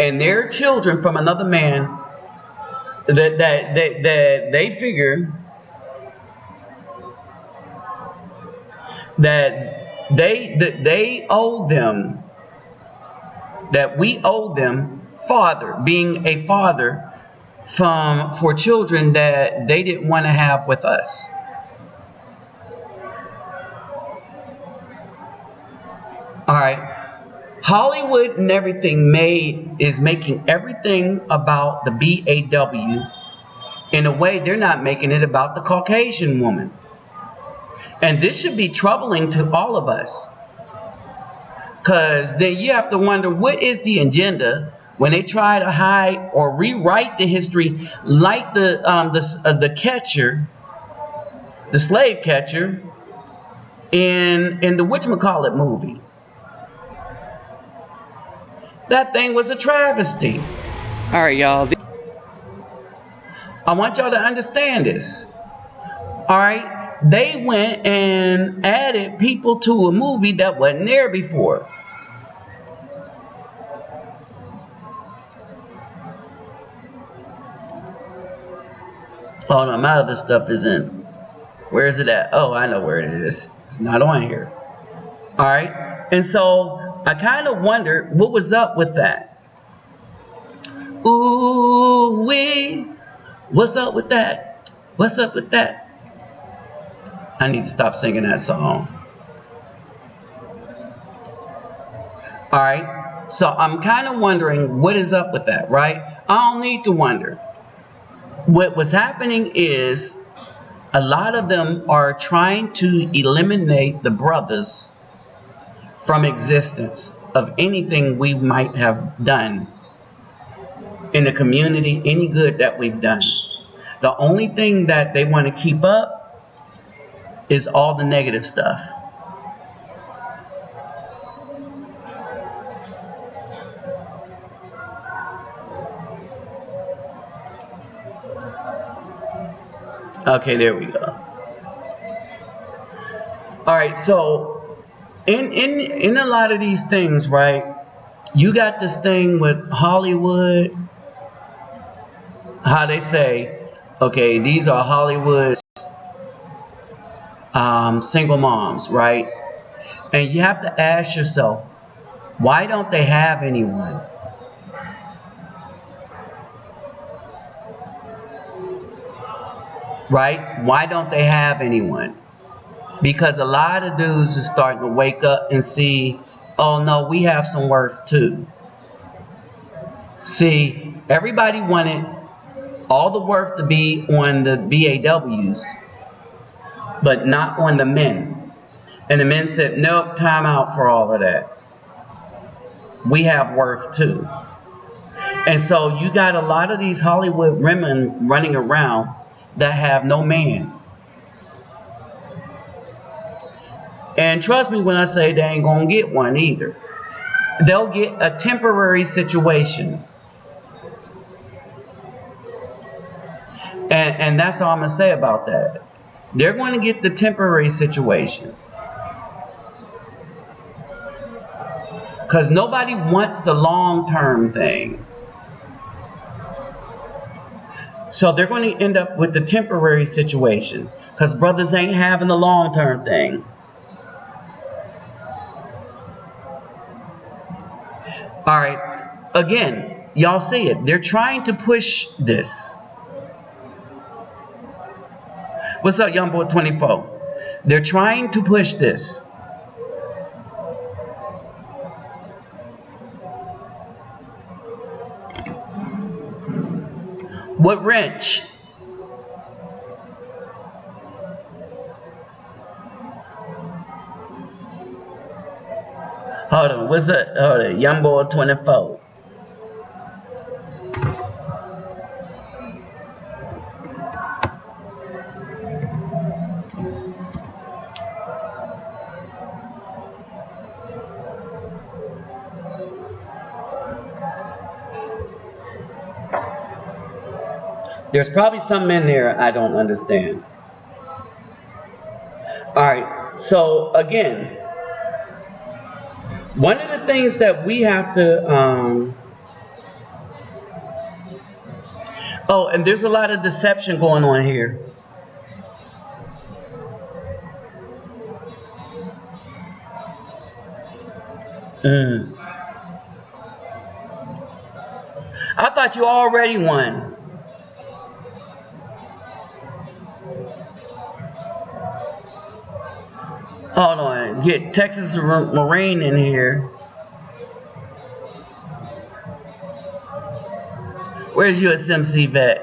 and their children from another man, that they figure that they owe them, that we owe them father, being a father for children that they didn't want to have with us. Alright, Hollywood and everything is making everything about the BAW. In a way, they're not making it about the Caucasian woman. And this should be troubling to all of us. Because then you have to wonder, what is the agenda when they try to hide or rewrite the history like the catcher, the slave catcher, in the whatchamacallit movie. That thing was a travesty. Alright, y'all. I want y'all to understand this. Alright? They went and added people to a movie that wasn't there before. Oh no, my other stuff isn't. Where is it at? Oh, I know where it is. It's not on here. Alright? And so I kind of wondered what was up with that. Ooh wee, what's up with that? What's up with that? I need to stop singing that song. Alright, so I'm kind of wondering what is up with that, right? I don't need to wonder. What was happening is a lot of them are trying to eliminate the brothers from existence of anything we might have done in the community, any good that we've done. The only thing that they want to keep up is all the negative stuff. Okay, there we go. Alright, so in a lot of these things, right, you got this thing with Hollywood, how they say, okay, these are Hollywood's single moms, right? And you have to ask yourself, why don't they have anyone? Right? Why don't they have anyone? Because a lot of dudes are starting to wake up and see, oh no, we have some worth too. See, everybody wanted all the worth to be on the BAWs, but not on the men. And the men said, nope, time out for all of that. We have worth too. And so you got a lot of these Hollywood women running around that have no man. And trust me when I say they ain't gonna get one either. They'll get a temporary situation. And that's all I'm gonna say about that. They're going to get the temporary situation. Because nobody wants the long-term thing. So they're going to end up with the temporary situation. Because brothers ain't having the long-term thing. Alright, again, y'all see it. They're trying to push this. What's up, young boy 24? They're trying to push this. What wrench? Hold on, what's up? Hold on, young boy 24. There's probably something in there I don't understand. Alright, so again, one of the things that we have to, oh, and there's a lot of deception going on here. I thought you already won. Hold on, get Texas Marine in here. Where's USMC vet?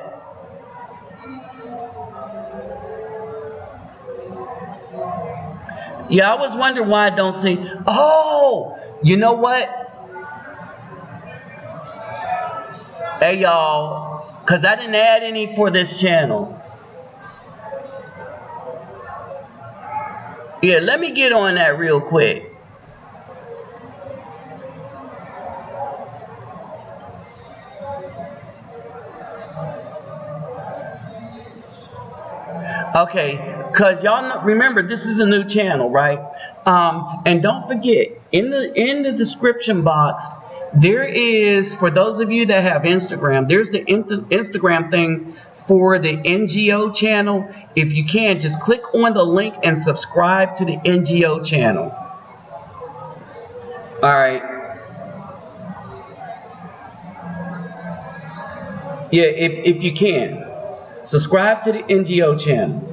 Yeah, I was wondering why I don't see. Oh, you know what? Hey y'all, because I didn't add any for this channel. Yeah, let me get on that real quick. Okay, because y'all remember this is a new channel, right? And don't forget, in the description box, there is, for those of you that have Instagram, there's the Instagram thing for the NGO channel. If you can, just click on the link and subscribe to the NGO channel. Alright. Yeah, if you can. Subscribe to the NGO channel.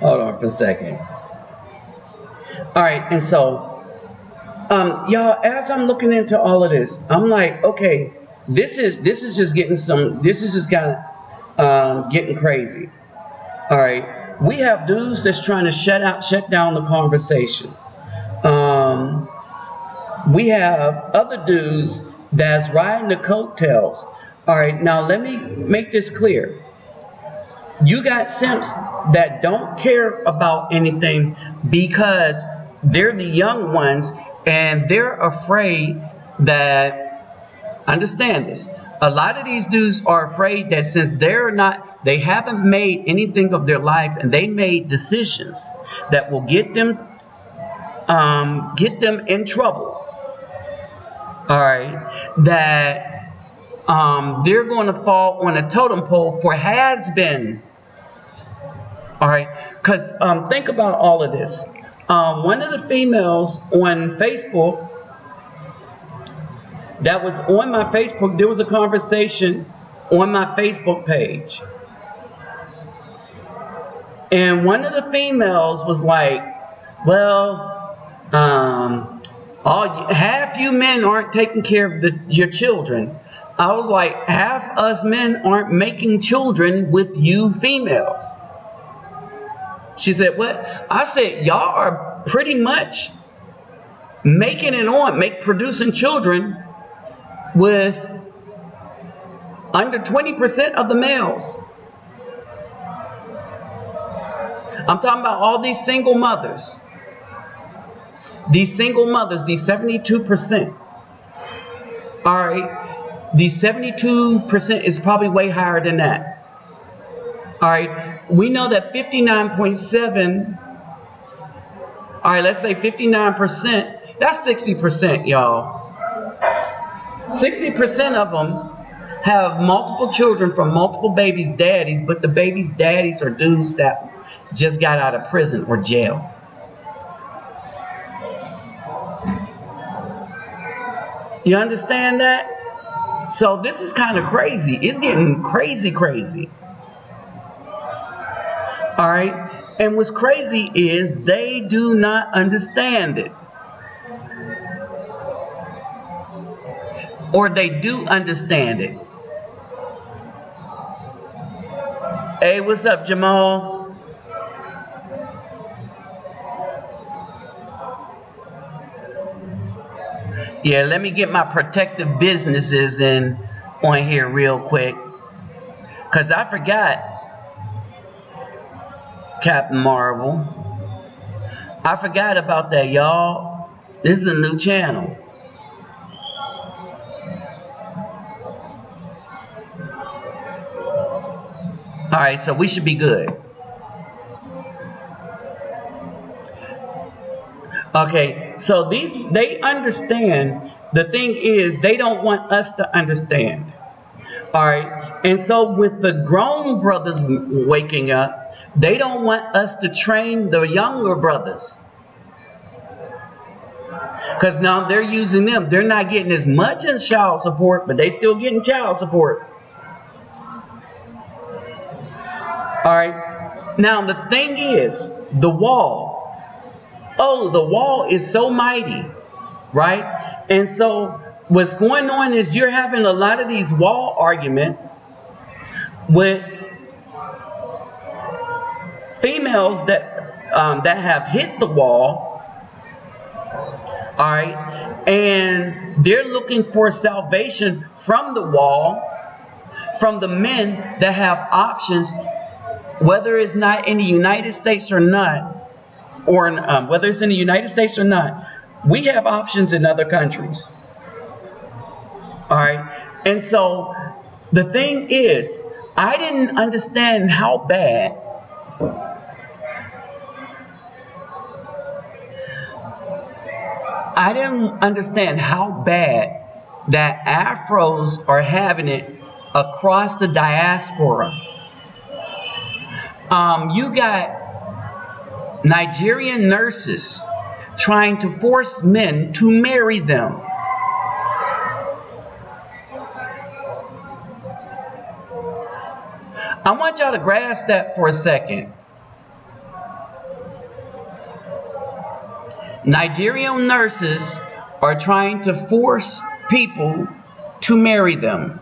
Hold on for a second. Alright, and so y'all, as I'm looking into all of this, I'm like, okay, this is just getting getting crazy. Alright, we have dudes that's trying to shut down the conversation. We have other dudes that's riding the coattails. Alright, now let me make this clear. You got simps that don't care about anything because they're the young ones and they're afraid that, understand this, a lot of these dudes are afraid that since they haven't made anything of their life and they made decisions that will get them in trouble, alright, that they're going to fall on a totem pole for has-been. Alright, because think about all of this. One of the females on Facebook that was on my Facebook, there was a conversation on my Facebook page. And one of the females was like, well, half you men aren't taking care of your children. I was like, half us men aren't making children with you females. She said, what? I said, y'all are pretty much producing children with under 20% of the males. I'm talking about all these single mothers. These single mothers, these 72%. Alright, these 72% is probably way higher than that. All right, we know that 59.7, all right, let's say 59%, that's 60%, y'all. 60% of them have multiple children from multiple babies' daddies, but the babies' daddies are dudes that just got out of prison or jail. You understand that? So this is kind of crazy. It's getting crazy. All right? And what's crazy is they do not understand it. Or they do understand it. Hey, what's up, Jamal? Yeah, let me get my protective businesses in on here real quick. Because I forgot, Captain Marvel. I forgot about that, y'all. This is a new channel. Alright, so we should be good. Okay, so they understand. The thing is, they don't want us to understand. Alright, and so with the grown brothers waking up, they don't want us to train the younger brothers. Because now they're using them. They're not getting as much in child support, but they still getting child support. Alright, now the thing is, the wall. Oh, the wall is so mighty, right? And so what's going on is you're having a lot of these wall arguments with females that have hit the wall, all right, and they're looking for salvation from the wall, from the men that have options, whether it's not in the United States or not. Or whether it's in the United States or not, we have options in other countries. All right, and so the thing is, I didn't understand how bad that Afros are having it across the diaspora. You got Nigerian nurses trying to force men to marry them. I want y'all to grasp that for a second. Nigerian nurses are trying to force people to marry them.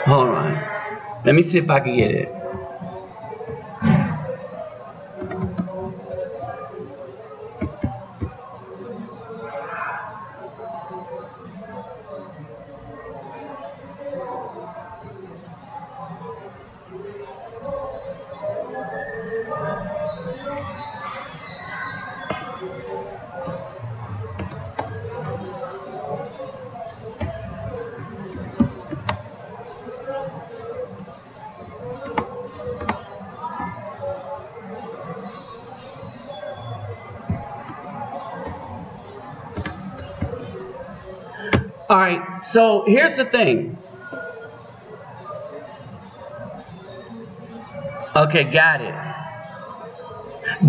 Hold on. Let me see if I can get it. All right, so here's the thing. Okay, got it.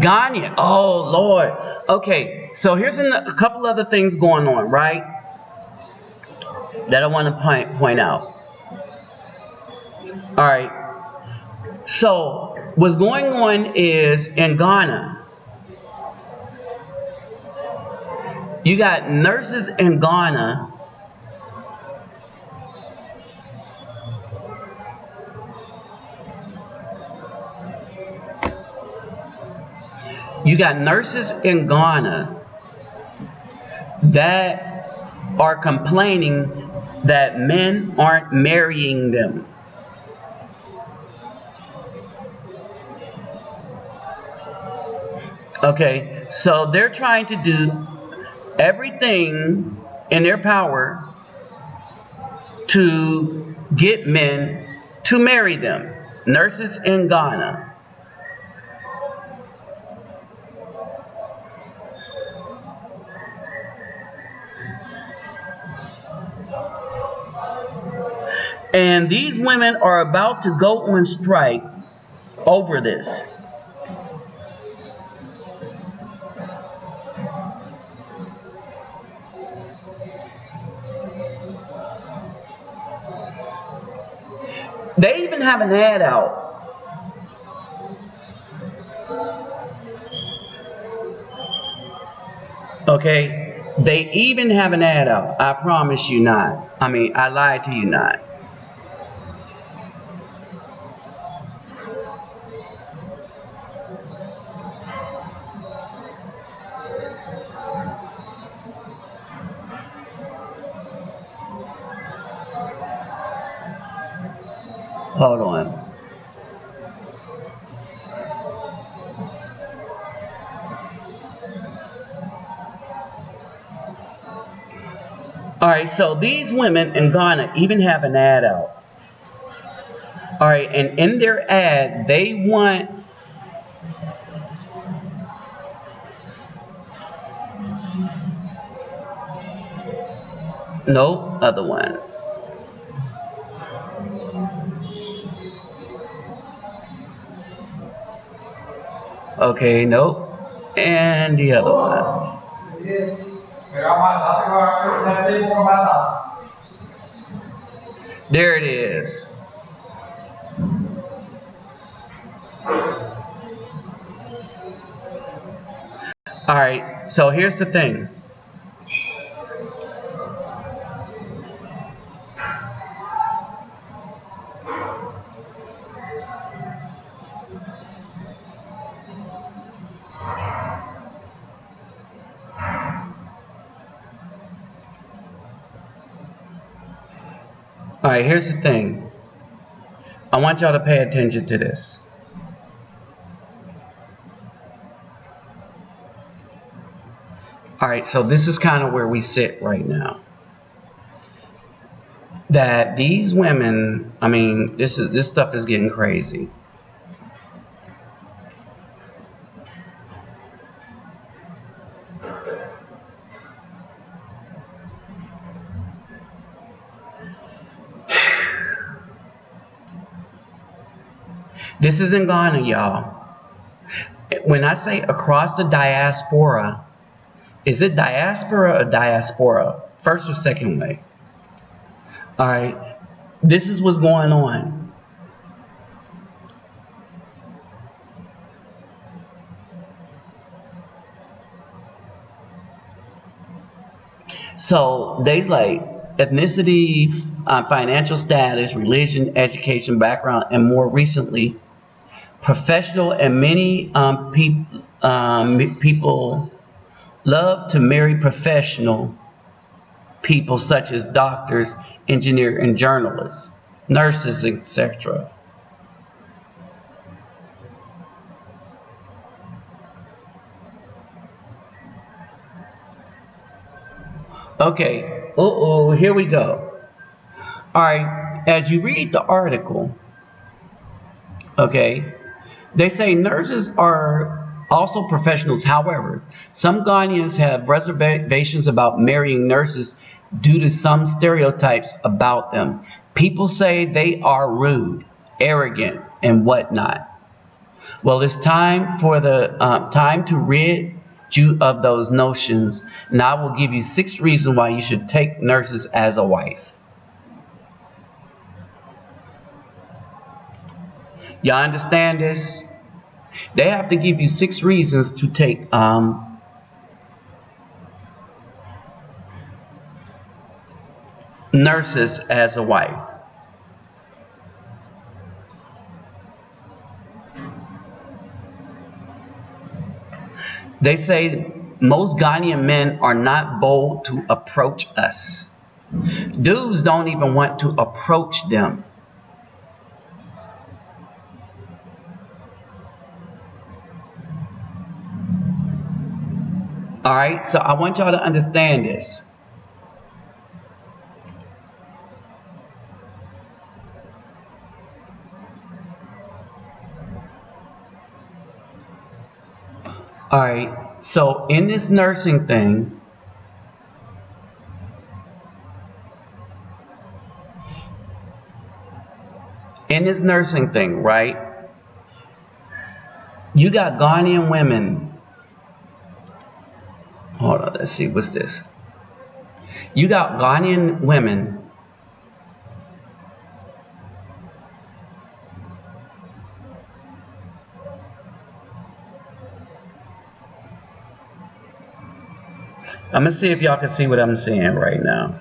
Ghana. Oh, Lord. Okay, so here's a couple other things going on, right? That I want to point out. All right. So what's going on is in Ghana, you got nurses in Ghana that are complaining that men aren't marrying them. Okay, so they're trying to do everything in their power to get men to marry them. Nurses in Ghana. And these women are about to go on strike over this. They even have an ad out. Okay? They even have an ad out. I promise you not. I mean, I lied to you not. Hold on. Alright, so these women in Ghana even have an ad out. Alright, and in their ad, they want no other one. Okay, nope. And the other one. There it is. Alright, so here's the thing. Alright, here's the thing. I want y'all to pay attention to this. Alright, so this is kind of where we sit right now. That these women, I mean, this stuff is getting crazy. This is in Ghana, y'all. When I say across the diaspora, is it diaspora or diaspora? First or second way? Alright, this is what's going on. So, there's like ethnicity, financial status, religion, education, background, and more recently, professional, and many people love to marry professional people such as doctors, engineers, and journalists, nurses, etc. Okay, here we go. Alright, as you read the article, okay, they say nurses are also professionals. However, some Ghanaians have reservations about marrying nurses due to some stereotypes about them. People say they are rude, arrogant, and whatnot. Well, it's time for the time to rid you of those notions, and I will give you 6 reasons why you should take nurses as a wife. Y'all understand this? They have to give you 6 reasons to take nurses as a wife. They say most Ghanaian men are not bold to approach us. Dudes don't even want to approach them. Alright, so I want y'all to understand this. Alright, so in this nursing thing, right? You got Ghanaian women. Hold on, let's see, what's this? You got Ghanaian women I'm going to see if y'all can see what I'm seeing right now.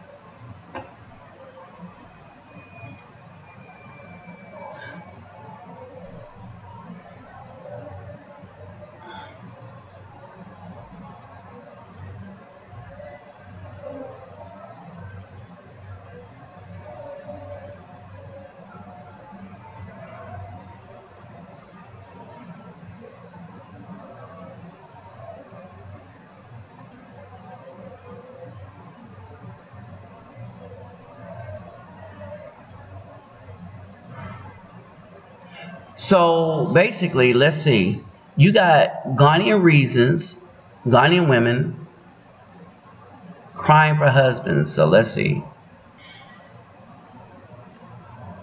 So basically, let's see. You got Ghanaian women crying for husbands. So let's see.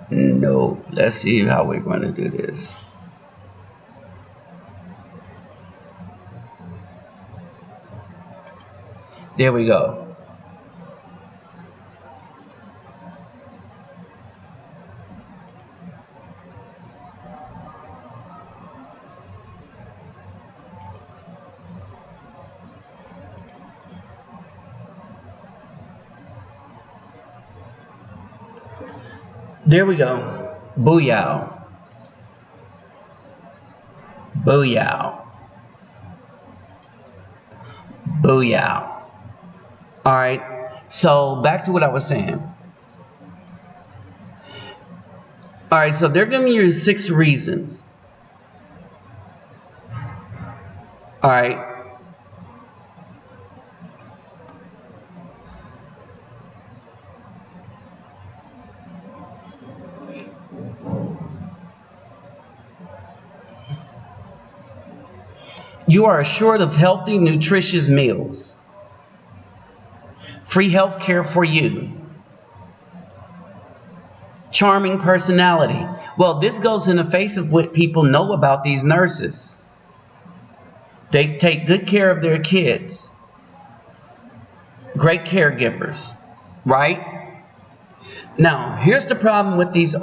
No, let's see how we're going to do this. There we go. There we go. Booyah. Booyah. Booyah. Alright, so back to what I was saying. Alright, so they're giving you 6 reasons. Alright. You are assured of healthy, nutritious meals. Free health care for you. Charming personality. Well, this goes in the face of what people know about these nurses. They take good care of their kids. Great caregivers, right? Now, here's the problem with these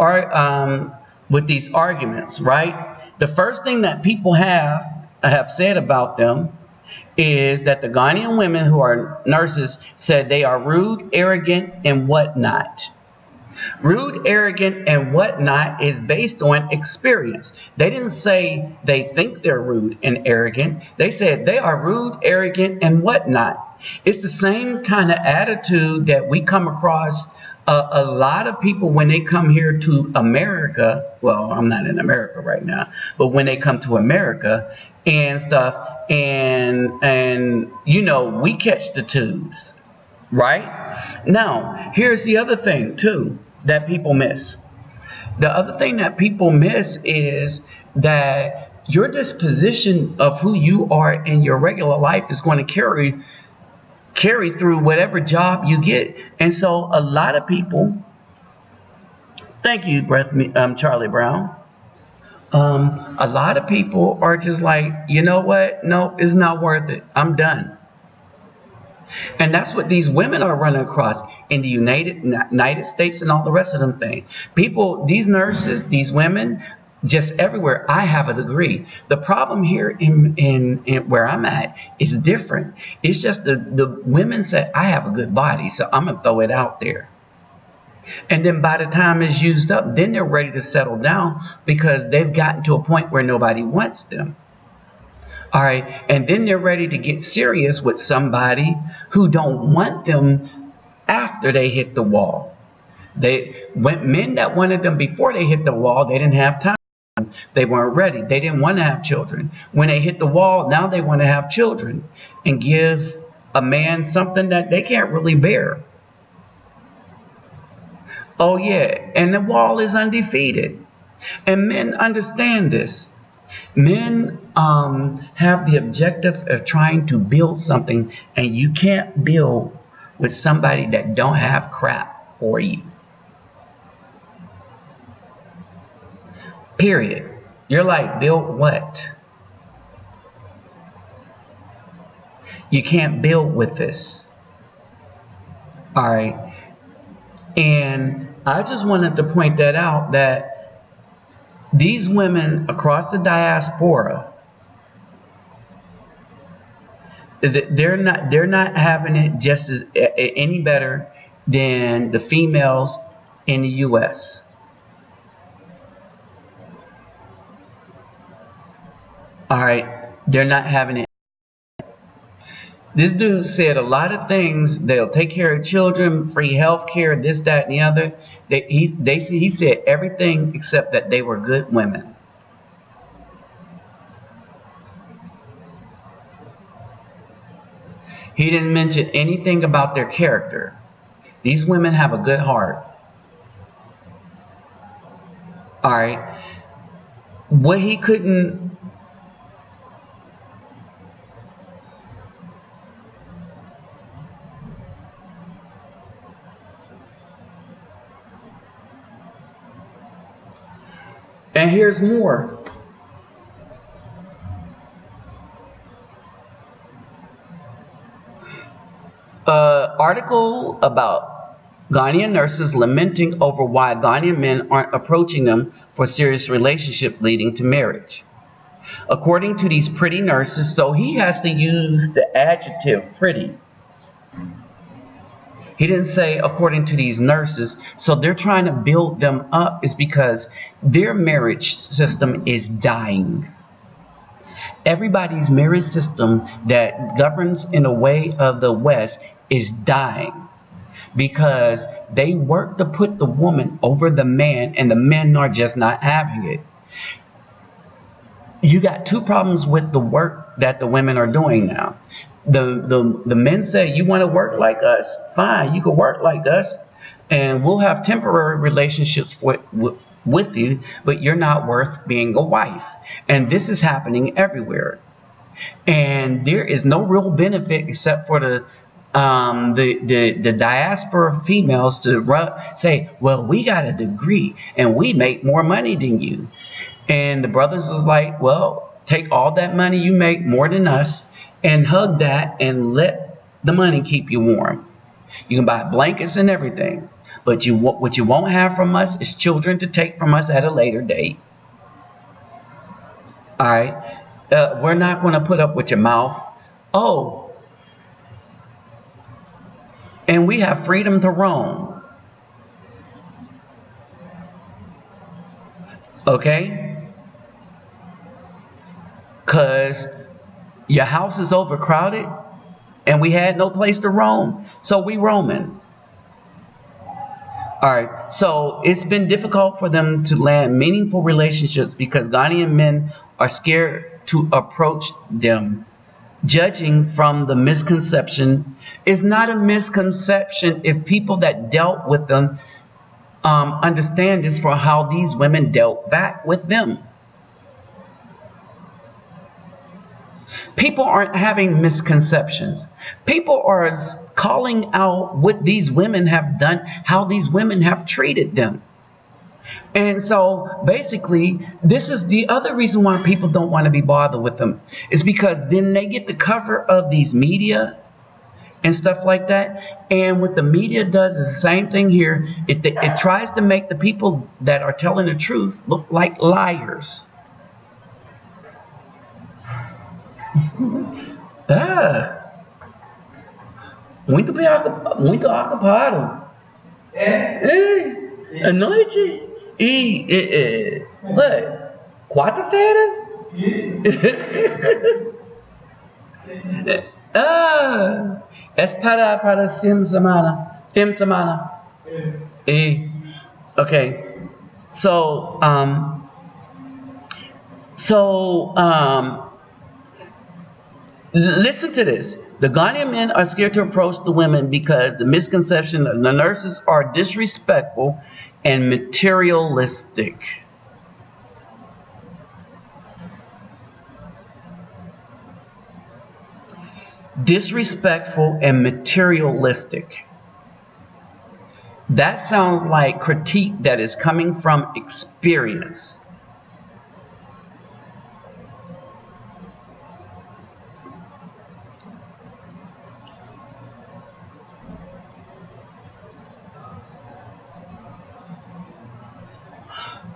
arguments, right? The first thing that people have said about them is that the Ghanaian women who are nurses said they are rude, arrogant, and whatnot. Rude, arrogant, and whatnot is based on experience. They didn't say they think they're rude and arrogant. They said they are rude, arrogant, and whatnot. It's the same kind of attitude that we come across a lot of people when they come here to America. Well, I'm not in America right now, but when they come to America and stuff, and you know, we catch the tubes, right? Now, here's the other thing too that people miss. The other thing that people miss is that your disposition of who you are in your regular life is going to carry through whatever job you get. And so a lot of people, thank you, Charlie Brown. A lot of people are just like, you know what? No, it's not worth it. I'm done. And that's what these women are running across in the United States and all the rest of them things. People, these nurses, these women, just everywhere. I have a degree. The problem here in where I'm at is different. It's just the women say, I have a good body, so I'm going to throw it out there. And then by the time it's used up, then they're ready to settle down because they've gotten to a point where nobody wants them. All right. And then they're ready to get serious with somebody who don't want them after they hit the wall. Men that wanted them before they hit the wall, they didn't have time. They weren't ready. They didn't want to have children. When they hit the wall, now they want to have children and give a man something that they can't really bear. Oh yeah, and the wall is undefeated. And men understand this. Men have the objective of trying to build something, and you can't build with somebody that don't have crap for you. Period. You're like, build what? You can't build with this. All right. And I just wanted to point that out, that these women across the diaspora, they're not having it just as any better than the females in the U.S. All right, they're not having it. This dude said a lot of things. They'll take care of children, free health care, this, that, and the other. He said everything except that they were good women. He didn't mention anything about their character. These women have a good heart. All right. What he couldn't... And here's more. Article about Ghanaian nurses lamenting over why Ghanaian men aren't approaching them for serious relationship leading to marriage. According to these pretty nurses, so he has to use the adjective pretty. He didn't say according to these nurses. So they're trying to build them up is because their marriage system is dying. Everybody's marriage system that governs in the way of the West is dying because they work to put the woman over the man, and the men are just not having it. You got two problems with the work that the women are doing now. The men say, you want to work like us? Fine, you can work like us, and we'll have temporary relationships with you, but you're not worth being a wife. And this is happening everywhere. And there is no real benefit except for the diaspora females to say, well, we got a degree and we make more money than you. And the brothers is like, well, take all that money you make, more than us, and hug that and let the money keep you warm. You can buy blankets and everything, but what you won't have from us is children to take from us at a later date. All right, we're not going to put up with your mouth. Oh, and we have freedom to roam. Okay? Because your house is overcrowded and we had no place to roam. So we roaming. Alright, so it's been difficult for them to land meaningful relationships because Ghanaian men are scared to approach them. Judging from the misconception, it's not a misconception if people that dealt with them understand this for how these women dealt back with them. People aren't having misconceptions. People are calling out what these women have done, how these women have treated them. And so basically, this is the other reason why people don't want to be bothered with them. Is because then they get the cover of these media and stuff like that. And what the media does is the same thing here. It tries to make the people that are telling the truth look like liars. Muito ocupado. À noite. What? Quarta-feira? Isso. Es para fim de semana. Okay. So, So, listen to this. The Ghanaian men are scared to approach the women because the misconception of the nurses are disrespectful and materialistic. Disrespectful and materialistic. That sounds like critique that is coming from experience.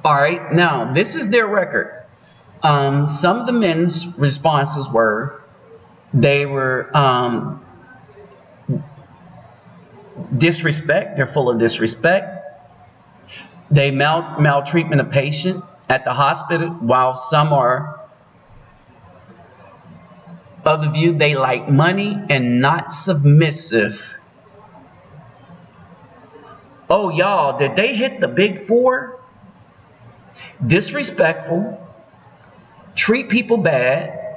All right, now this is their record. Some of the men's responses were, they were disrespect. They're full of disrespect. They maltreatment a patient at the hospital, while some are of the view they like money and not submissive. Oh, y'all, did they hit the big four? Disrespectful, treat people bad,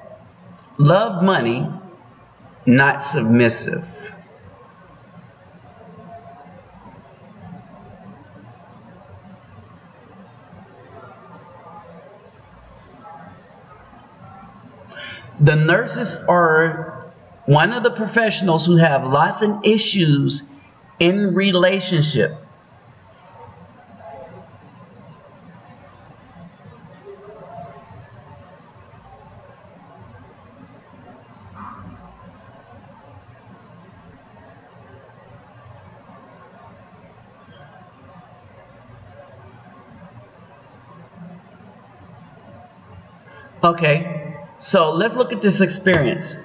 love money, not submissive. The nurses are one of the professionals who have lots of issues in relationship. Okay, so let's look at this experience.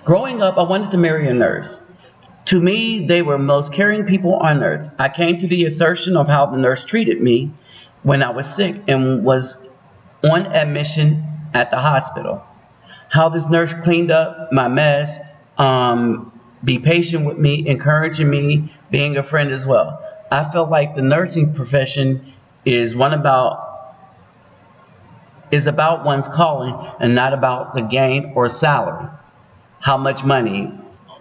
Growing up, I wanted to marry a nurse. To me, they were most caring people on earth. I came to the assertion of how the nurse treated me when I was sick and was on admission at the hospital. How this nurse cleaned up my mess, be patient with me, encouraging me, being a friend as well. I felt like the nursing profession is about one's calling and not about the gain or salary. How much money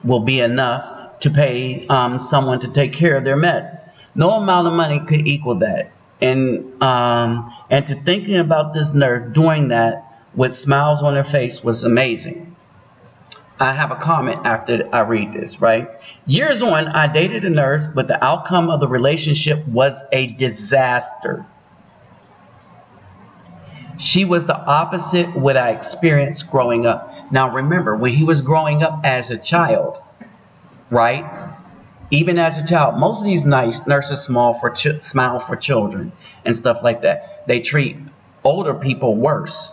will be enough to pay someone to take care of their mess? No amount of money could equal that. And to thinking about this nurse doing that with smiles on her face was amazing. I have a comment after I read this, right? Years on, I dated a nurse, but the outcome of the relationship was a disaster. She was the opposite of what I experienced growing up. Now remember, when he was growing up as a child, right? Even as a child, most of these nurses smile for children and stuff like that. They treat older people worse.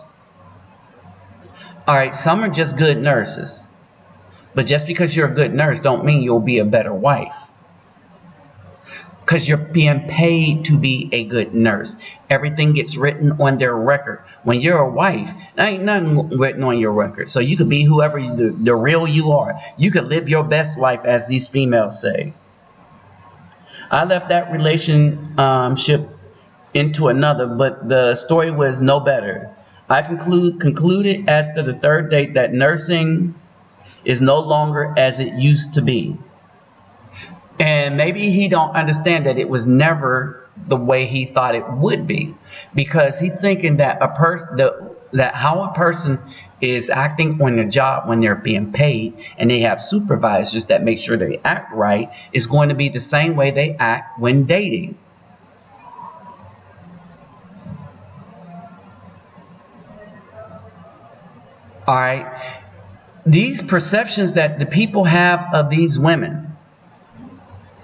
All right, some are just good nurses. But just because you're a good nurse don't mean you'll be a better wife. Because you're being paid to be a good nurse. Everything gets written on their record. When you're a wife, there ain't nothing written on your record. So you could be whoever the real you are. You could live your best life, as these females say. I left that relationship into another, but the story was no better. I concluded after the third date that nursing is no longer as it used to be. And maybe he don't understand that it was never the way he thought it would be, because he's thinking that how a person is acting on their job when they're being paid and they have supervisors that make sure they act right is going to be the same way they act when dating. All right. These perceptions that the people have of these women,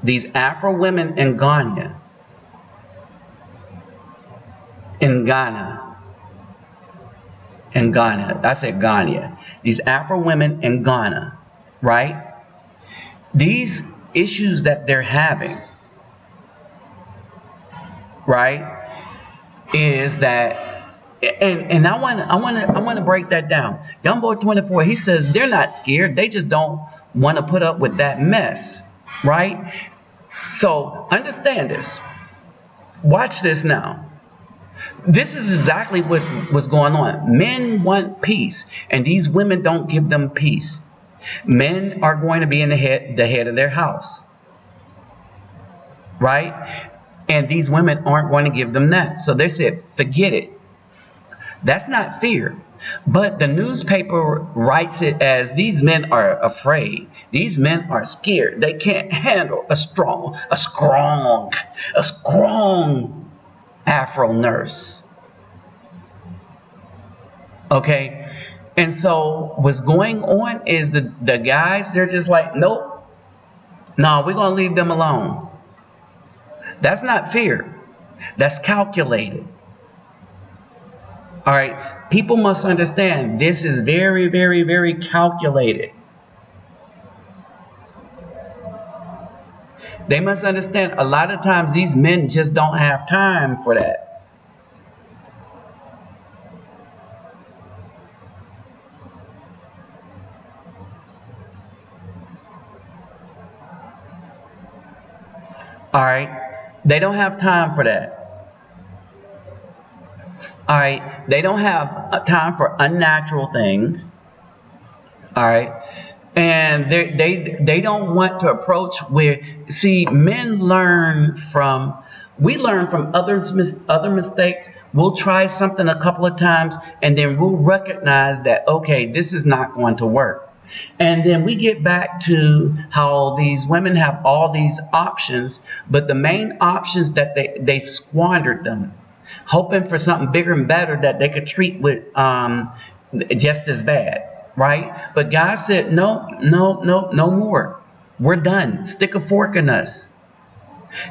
these Afro women in Ghana, I said Ghana, these Afro women in Ghana, right? These issues that they're having, right, is that, and I want to break that down. Young Boy 24, he says they're not scared, they just don't want to put up with that mess, right? So understand this. Watch this now. This is exactly what was going on. Men want peace, and these women don't give them peace. Men are going to be in the head of their house, right? And these women aren't going to give them that. So they said, forget it. That's not fear. But the newspaper writes it as these men are afraid. These men are scared. They can't handle a strong Afro nurse. Okay? And so what's going on is the guys, they're just like, nope. No, we're going to leave them alone. That's not fear. That's calculated. All right? People must understand this is very, very, very calculated. They must understand a lot of times these men just don't have time for that. All right? They don't have time for that. All right, they don't have time for unnatural things. All right, and they don't want to approach where. See, men learn from. We learn from other mistakes. We'll try something a couple of times, and then we'll recognize that okay, this is not going to work. And then we get back to how these women have all these options, but the main options that they've squandered them, hoping for something bigger and better that they could treat with just as bad, right? But God said, no more. We're done. Stick a fork in us.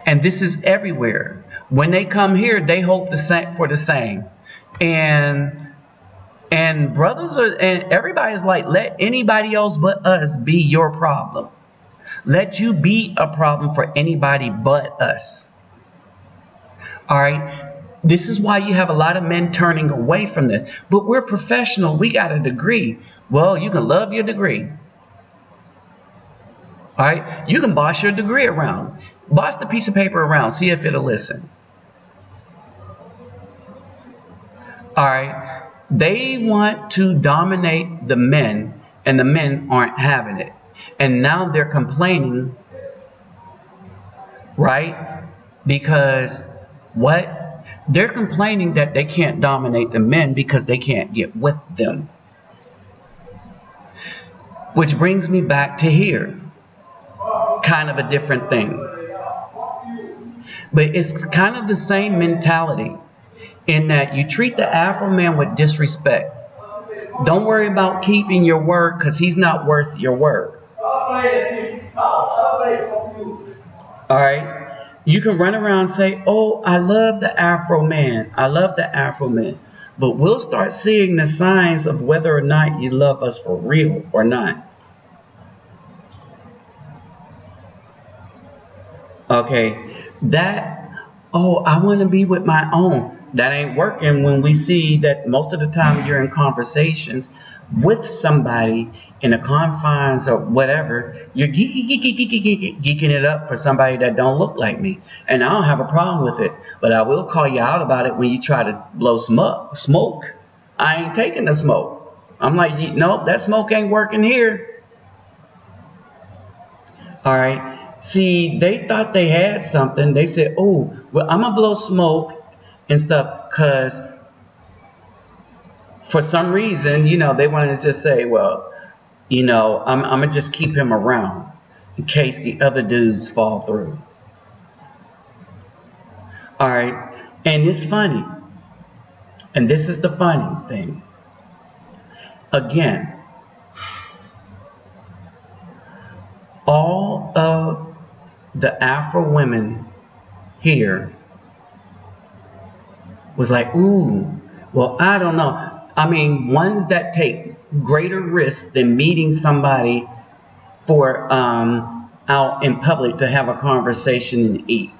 And this is everywhere. When they come here, they hope for the same. And brothers and everybody's like, let anybody else but us be your problem. Let you be a problem for anybody but us. All right. This is why you have a lot of men turning away from this. But we're professional. We got a degree. Well, you can love your degree. All right. You can boss your degree around. Boss the piece of paper around. See if it'll listen. All right. They want to dominate the men, and the men aren't having it. And now they're complaining, right? Because what? They're complaining that they can't dominate the men because they can't get with them. Which brings me back to here. Kind of a different thing. But it's kind of the same mentality in that you treat the Afro man with disrespect. Don't worry about keeping your word because he's not worth your word. Alright? You can run around and say, oh, I love the Afro man. I love the Afro man. But we'll start seeing the signs of whether or not you love us for real or not. Okay, I want to be with my own. That ain't working when we see that most of the time you're in conversations with somebody in the confines or whatever, you're geeking it up for somebody that don't look like me. And I don't have a problem with it, but I will call you out about it when you try to blow smoke. I ain't taking the smoke. I'm like, nope, that smoke ain't working here. All right. See, they thought they had something. They said, oh, well, I'm going to blow smoke and stuff because for some reason, they wanted to just say, well, I'm going to just keep him around in case the other dudes fall through. All right. And it's funny. And this is the funny thing. Again, all of the Afro women here was like, ooh, well, I don't know. I mean, ones that take greater risk than meeting somebody for out in public to have a conversation and eat.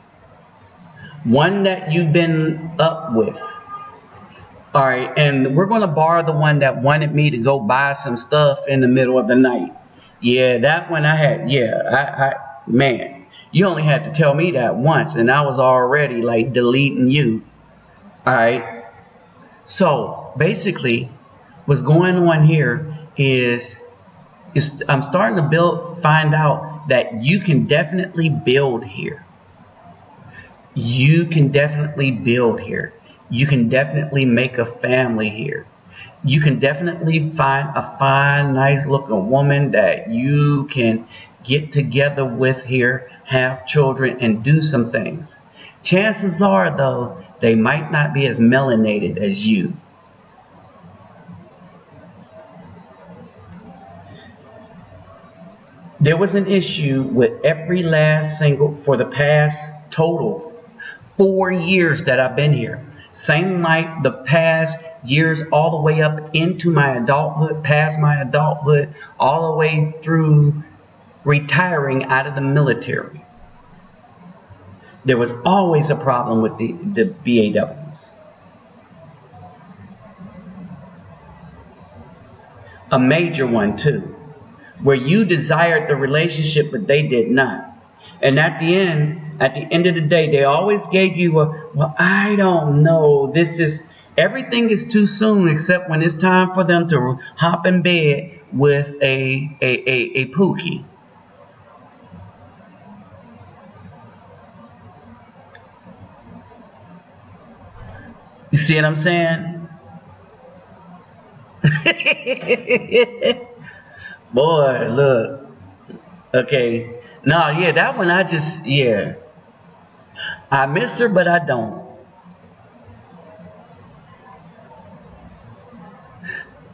One that you've been up with. All right, and we're going to borrow the one that wanted me to go buy some stuff in the middle of the night. Yeah, that one I had, man, you only had to tell me that once, and I was already like deleting you. All right, So basically, what's going on here is I'm starting to find out that you can definitely build here. You can definitely build here. You can definitely make a family here. You can definitely find a fine, nice looking woman that you can get together with here, have children, and do some things. Chances are, though, they might not be as melanated as you. There was an issue with every last single, for the past total 4 years that I've been here. Same like the past years all the way up into my adulthood, past my adulthood, all the way through retiring out of the military. There was always a problem with the BAWs. A major one too, where you desired the relationship but they did not. And at the end of the day, they always gave you well, I don't know, everything is too soon except when it's time for them to hop in bed with a pookie. You see what I'm saying? Boy, look. Okay. No, yeah, that one I miss her, but I don't.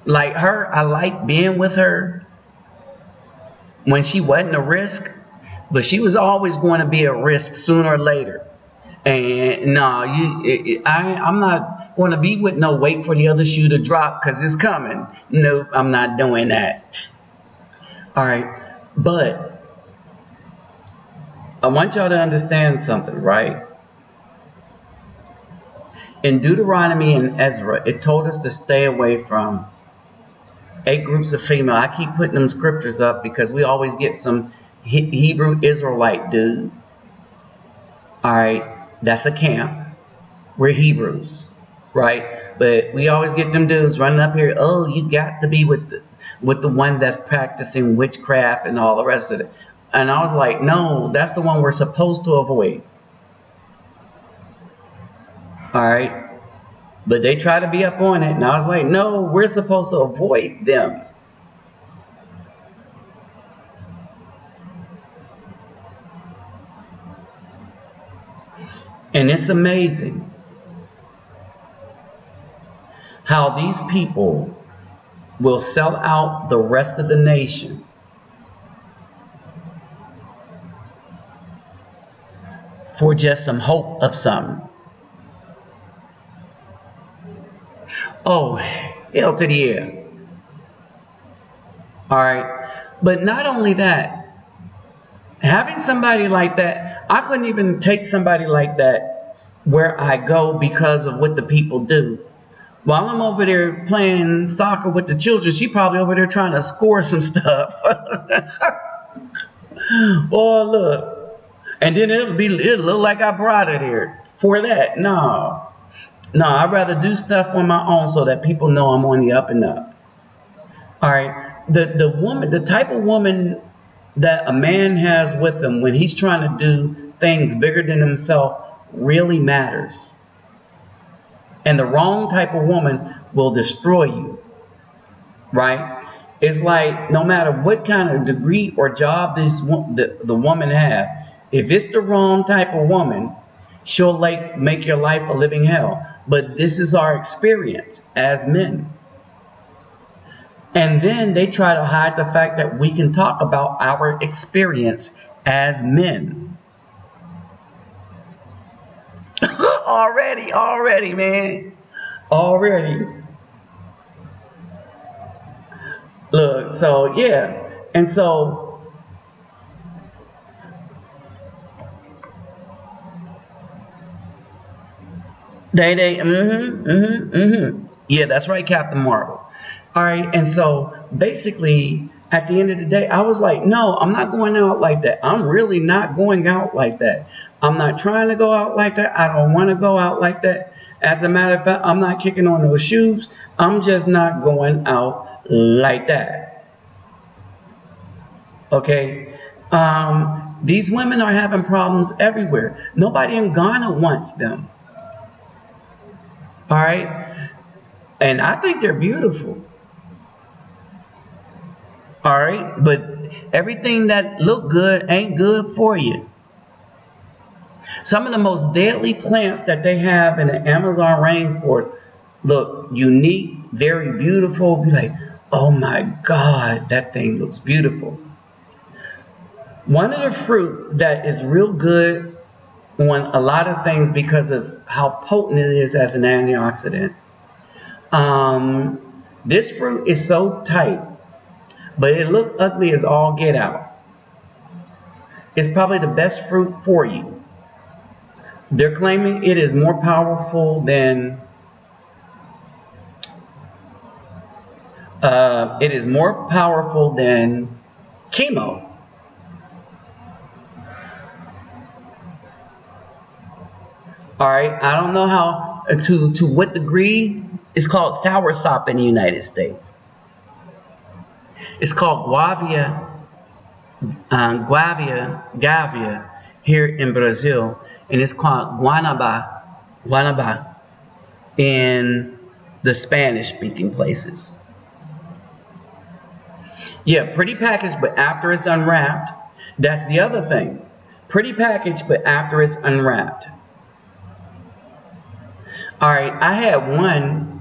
Like her, I like being with her when she wasn't a risk, but she was always going to be a risk sooner or later. And no, I'm not going to be with no wait for the other shoe to drop because it's coming. Nope, I'm not doing that. All right, but I want y'all to understand something, right? In Deuteronomy and Ezra, it told us to stay away from 8 groups of female. I keep putting them scriptures up because we always get some Hebrew Israelite dude. All right. That's a camp. We're Hebrews, right? But we always get them dudes running up here. Oh, you got to be with the one that's practicing witchcraft and all the rest of it. And I was like, no, that's the one we're supposed to avoid. All right. But they try to be up on it. And I was like, no, we're supposed to avoid them. And it's amazing how these people will sell out the rest of the nation for just some hope of something. Oh, hell to the air. All right. But not only that, having somebody like that, I couldn't even take somebody like that where I go because of what the people do. While I'm over there playing soccer with the children, she probably over there trying to score some stuff. Oh, look. And then it'll look like I brought her there for that. No, I'd rather do stuff on my own so that people know I'm on the up and up. All right. The type of woman that a man has with him when he's trying to do things bigger than himself really matters. And the wrong type of woman will destroy you. Right? It's like no matter what kind of degree or job the woman have, if it's the wrong type of woman, she'll make your life a living hell. But this is our experience as men. And then they try to hide the fact that we can talk about our experience as men. Already, man. Already. Look, so yeah. And so Yeah, that's right, Captain Marvel. All right, and so basically, at the end of the day, I was like, no, I'm not going out like that. I'm really not going out like that. I'm not trying to go out like that. I don't want to go out like that. As a matter of fact, I'm not kicking on those shoes. I'm just not going out like that. Okay? These women are having problems everywhere. Nobody in Ghana wants them. All right? And I think they're beautiful. All right? But everything that look good ain't good for you. Some of the most deadly plants that they have in the Amazon rainforest look unique, very beautiful. Be like, oh my God, that thing looks beautiful. One of the fruit that is real good on a lot of things because of how potent it is as an antioxidant. This fruit is so tight, but it look ugly as all get out. It's probably the best fruit for you. They're claiming it is more powerful than chemo. All right, I don't know how to what degree. It's called soursop in the United States. It's called Gavia here in Brazil, and it's called guanaba in the Spanish-speaking places. Yeah, pretty package, but after it's unwrapped, that's the other thing. Pretty package, but after it's unwrapped. All right, I had one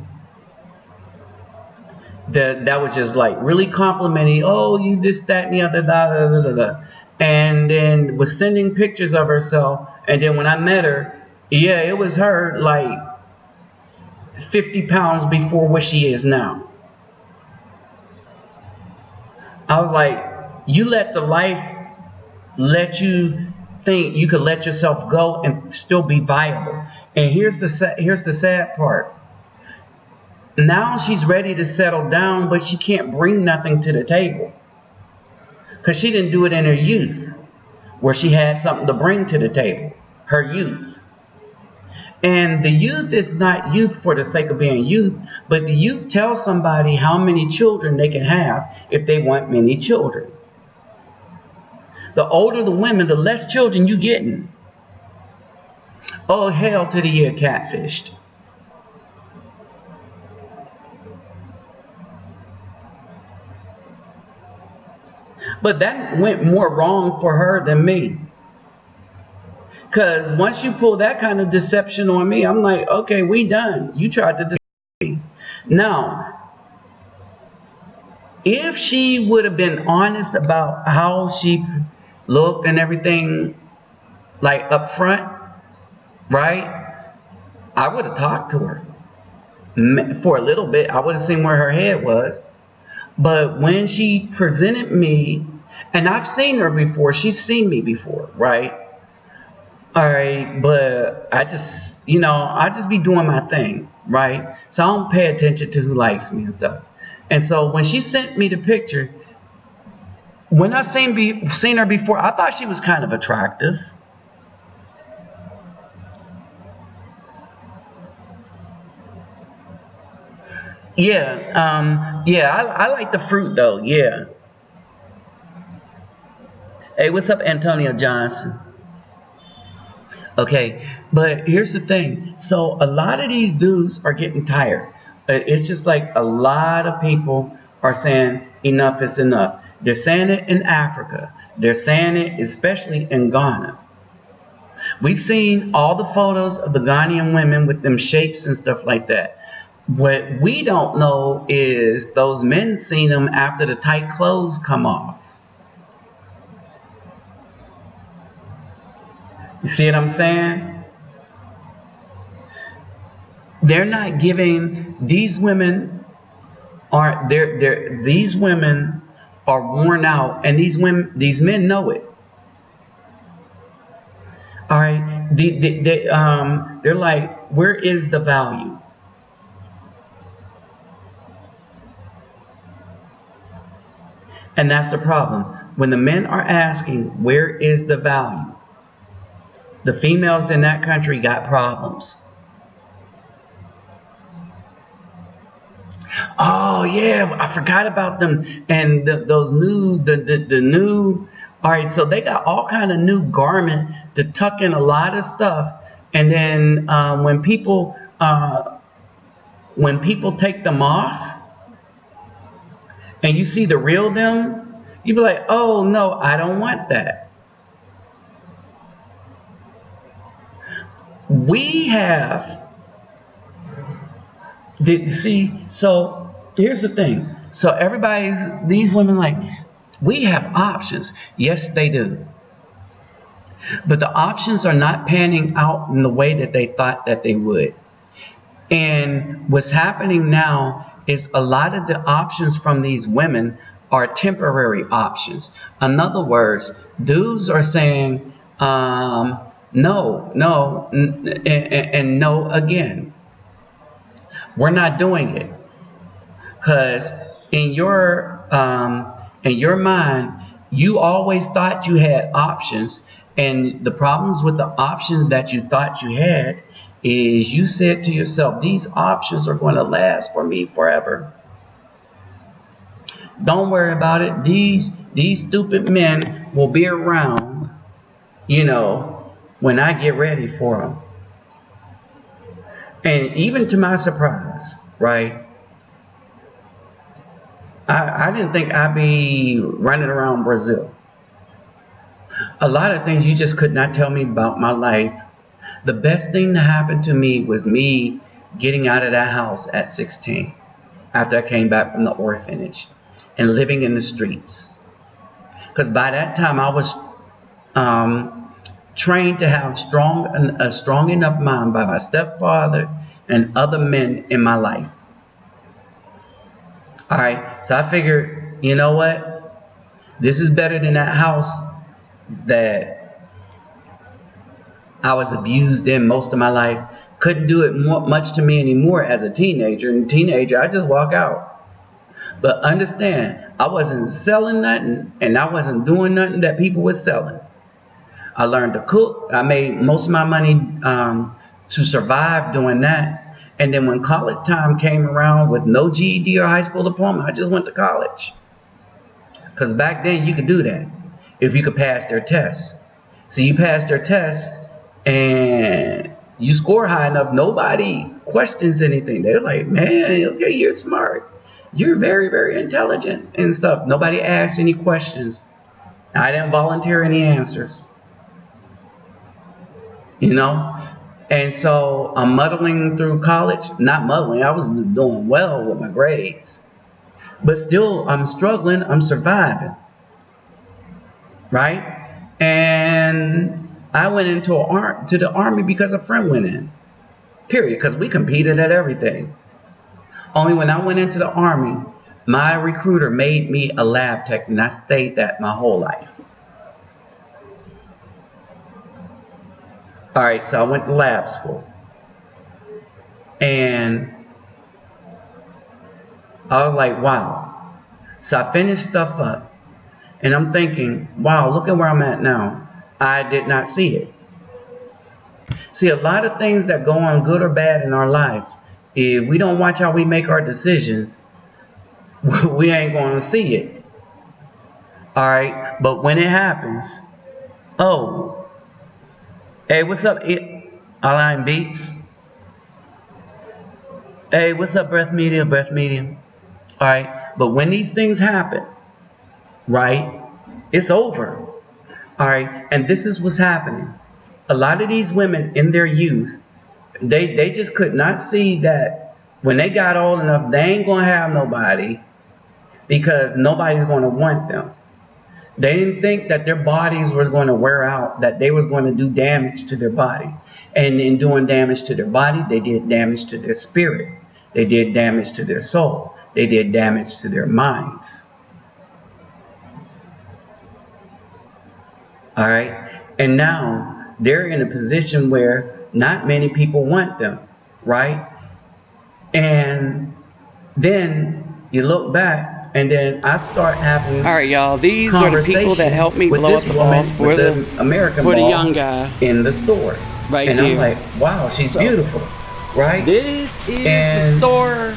that was just like really complimenting. Oh, you this, that, and the other, and then was sending pictures of herself. And then when I met her, yeah, it was her like 50 pounds before what she is now. I was like, you let the life let you think you could let yourself go and still be viable. And here's the sad part. Now she's ready to settle down, but she can't bring nothing to the table. Because she didn't do it in her youth, where she had something to bring to the table. Her youth. And the youth is not youth for the sake of being youth, but the youth tells somebody how many children they can have if they want many children. The older the women, the less children you getting. Oh, hell to the year catfished. But that went more wrong for her than me. Because once you pull that kind of deception on me, I'm like, okay, we done. You tried to deceive me. Now, if she would have been honest about how she looked and everything, like up front, right? I would have talked to her. For a little bit, I would have seen where her head was. But when she presented me, and I've seen her before, she's seen me before, right? All right, but I just be doing my thing, right? So I don't pay attention to who likes me and stuff. And so when she sent me the picture, when I seen her before, I thought she was kind of attractive. Yeah, I like the fruit though, yeah. Hey, what's up, Antonio Johnson? Okay, but here's the thing. So a lot of these dudes are getting tired. It's just like a lot of people are saying enough is enough. They're saying it in Africa. They're saying it especially in Ghana. We've seen all the photos of the Ghanaian women with them shapes and stuff like that. What we don't know is those men seen them after the tight clothes come off. You see what I'm saying? They're not giving these women these women are worn out, and these men know it. All right, they're like, where is the value? And that's the problem. When the men are asking, where is the value? The females in that country got problems. Oh yeah, I forgot about them. And those new, the new. All right, so they got all kind of new garment to tuck in a lot of stuff, and then when people take them off, and you see the real them, you be like, oh no, I don't want that. We have. So here's the thing. So these women like, we have options. Yes, they do. But the options are not panning out in the way that they thought that they would. And what's happening now is a lot of the options from these women are temporary options. In other words, dudes are saying no, and no again. We're not doing it, because in your mind, you always thought you had options, and the problems with the options that you thought you had is you said to yourself, these options are going to last for me forever. Don't worry about it. These stupid men will be around, when I get ready for them. And even to my surprise, right? I didn't think I'd be running around Brazil. A lot of things you just could not tell me about my life. The best thing that happened to me was me getting out of that house at 16, after I came back from the orphanage and living in the streets. Because by that time I was trained to have a strong enough mind by my stepfather and other men in my life. All right, so I figured, you know what? This is better than that house that I was abused in most of my life. Couldn't do it much to me anymore as a teenager. And I just walk out. But understand, I wasn't selling nothing, and I wasn't doing nothing that people were selling. I learned to cook. I made most of my money to survive doing that. And then when college time came around with no GED or high school diploma, I just went to college. Because back then you could do that if you could pass their tests. So you pass their tests and you score high enough, nobody questions anything. They're like, man, okay, you're smart. You're very, very intelligent and stuff. Nobody asks any questions. I didn't volunteer any answers. And so I'm muddling through college. Not muddling, I was doing well with my grades. But still, I'm struggling, I'm surviving. Right? And I went into the Army because a friend went in. Period. Because we competed at everything. Only when I went into the Army, my recruiter made me a lab tech, and I stayed that my whole life. All right, so I went to lab school. And I was like, wow. So I finished stuff up. And I'm thinking, wow, look at where I'm at now. I did not see it. See, a lot of things that go on, good or bad, in our lives, if we don't watch how we make our decisions, we ain't going to see it. All right, but when it happens, oh, hey, what's up, Align Beats? Hey, what's up, Breath Medium? All right, but when these things happen, right, it's over. All right, and this is what's happening. A lot of these women in their youth, they just could not see that when they got old enough, they ain't going to have nobody, because nobody's going to want them. They didn't think that their bodies were going to wear out, that they was going to do damage to their body. And in doing damage to their body, they did damage to their spirit. They did damage to their soul. They did damage to their minds. All right? And now they're in a position where not many people want them, right? And then you look back, and then I start having. All right, y'all. These are the people that helped me blow up the balls for the young guy in the store. Right and there. I'm like, wow, she's beautiful, right? This is the store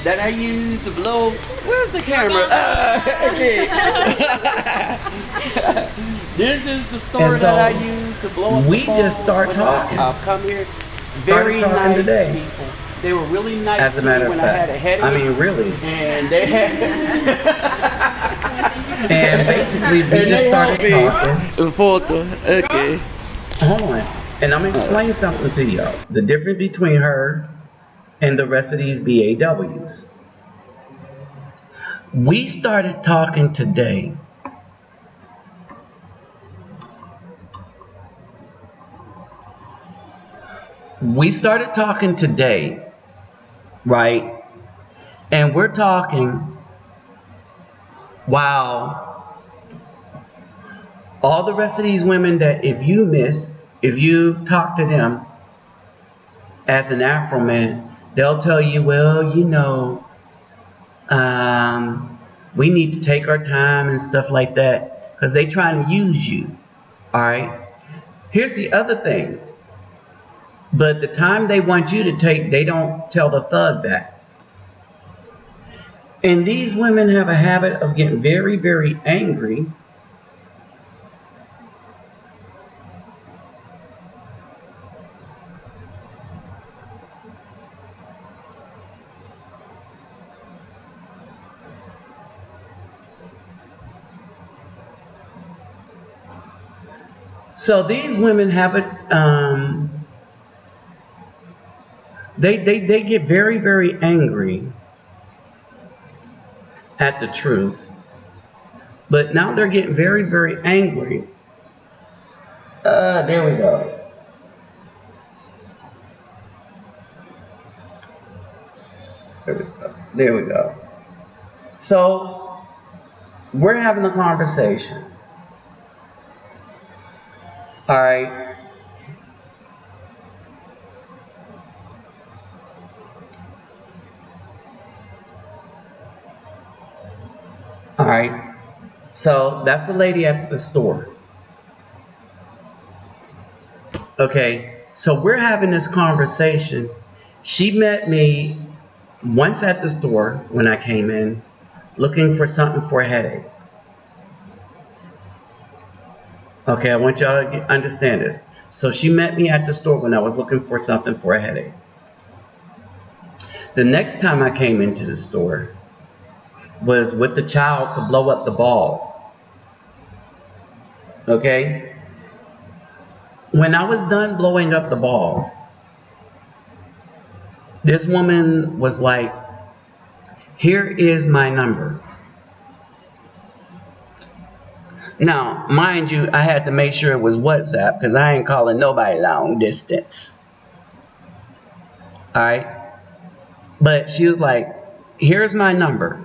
that I use to blow. Where's the camera? Okay. This is the store that I use to blow up the balls. We just start talking. I'll come here. Very nice people. They were really nice to me when I had a headache. I mean, really. And they had. And basically, we just started talking. Photo. Okay. Hold on. And I'm going to explain something to y'all. The difference between her and the rest of these BAWs. We started talking today. We started talking today, right? And we're talking while all the rest of these women that if you talk to them as an Afro man, they'll tell you, well, you know, we need to take our time and stuff like that because they trying to use you, all right? Here's the other thing. But the time they want you to take, they don't tell the thug that. And these women have a habit of getting very, very angry. So these women have it. They get very, very angry at the truth. But now they're getting very, very angry. There we go. There we go. So we're having a conversation. All right. Alright, so that's the lady at the store. Okay, so we're having this conversation. She met me once at the store when I came in, looking for something for a headache. Okay, I want y'all to understand this. So she met me at the store when I was looking for something for a headache. The next time I came into the store was with the child to blow up the balls. Okay? When I was done blowing up the balls, this woman was like, here is my number. Now, mind you, I had to make sure it was WhatsApp because I ain't calling nobody long distance. Alright? But she was like, here's my number.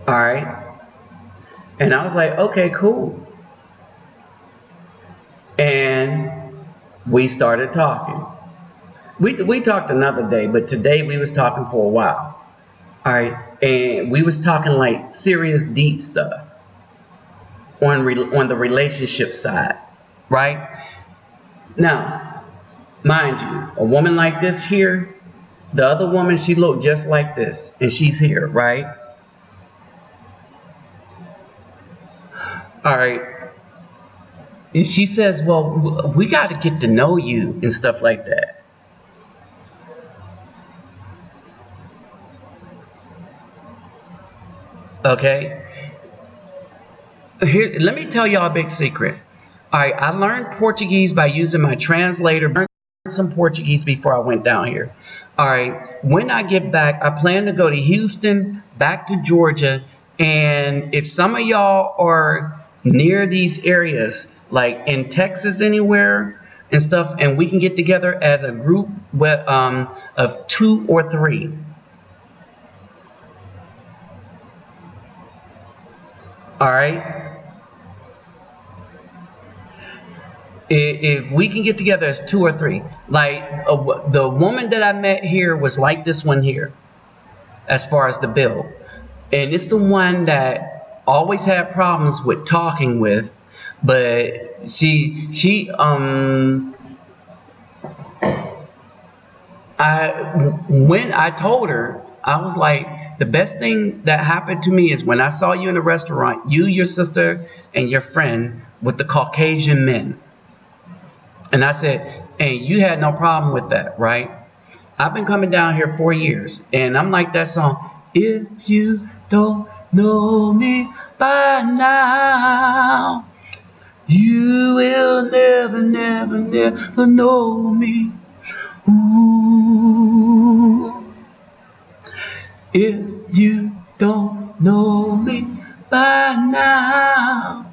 Alright? And I was like, okay, cool. And we started talking. We talked another day, but today we was talking for a while. Alright? And we was talking like serious deep stuff on the relationship side. Right? Now, mind you, a woman like this here, the other woman, she looked just like this. And she's here, right? Alright. She says, well, we got to get to know you and stuff like that. Okay? Here, let me tell y'all a big secret. Alright, I learned Portuguese by using my translator. I learned some Portuguese before I went down here. Alright, when I get back, I plan to go to Houston, back to Georgia, and if some of y'all are near these areas, like in Texas anywhere and stuff, and we can get together as a group of 2 or 3. Alright? If we can get together as 2 or 3. Like, the woman that I met here was like this one here, as far as the build. And it's the one that always had problems with talking with, but she when I told her, I was like, the best thing that happened to me is when I saw you in the restaurant, you, your sister, and your friend with the Caucasian men. And I said, and you had no problem with that, right? I've been coming down here 4 years, and I'm like that song, if you don't know me by now, you will never, never, never know me. Ooh. If you don't know me by now,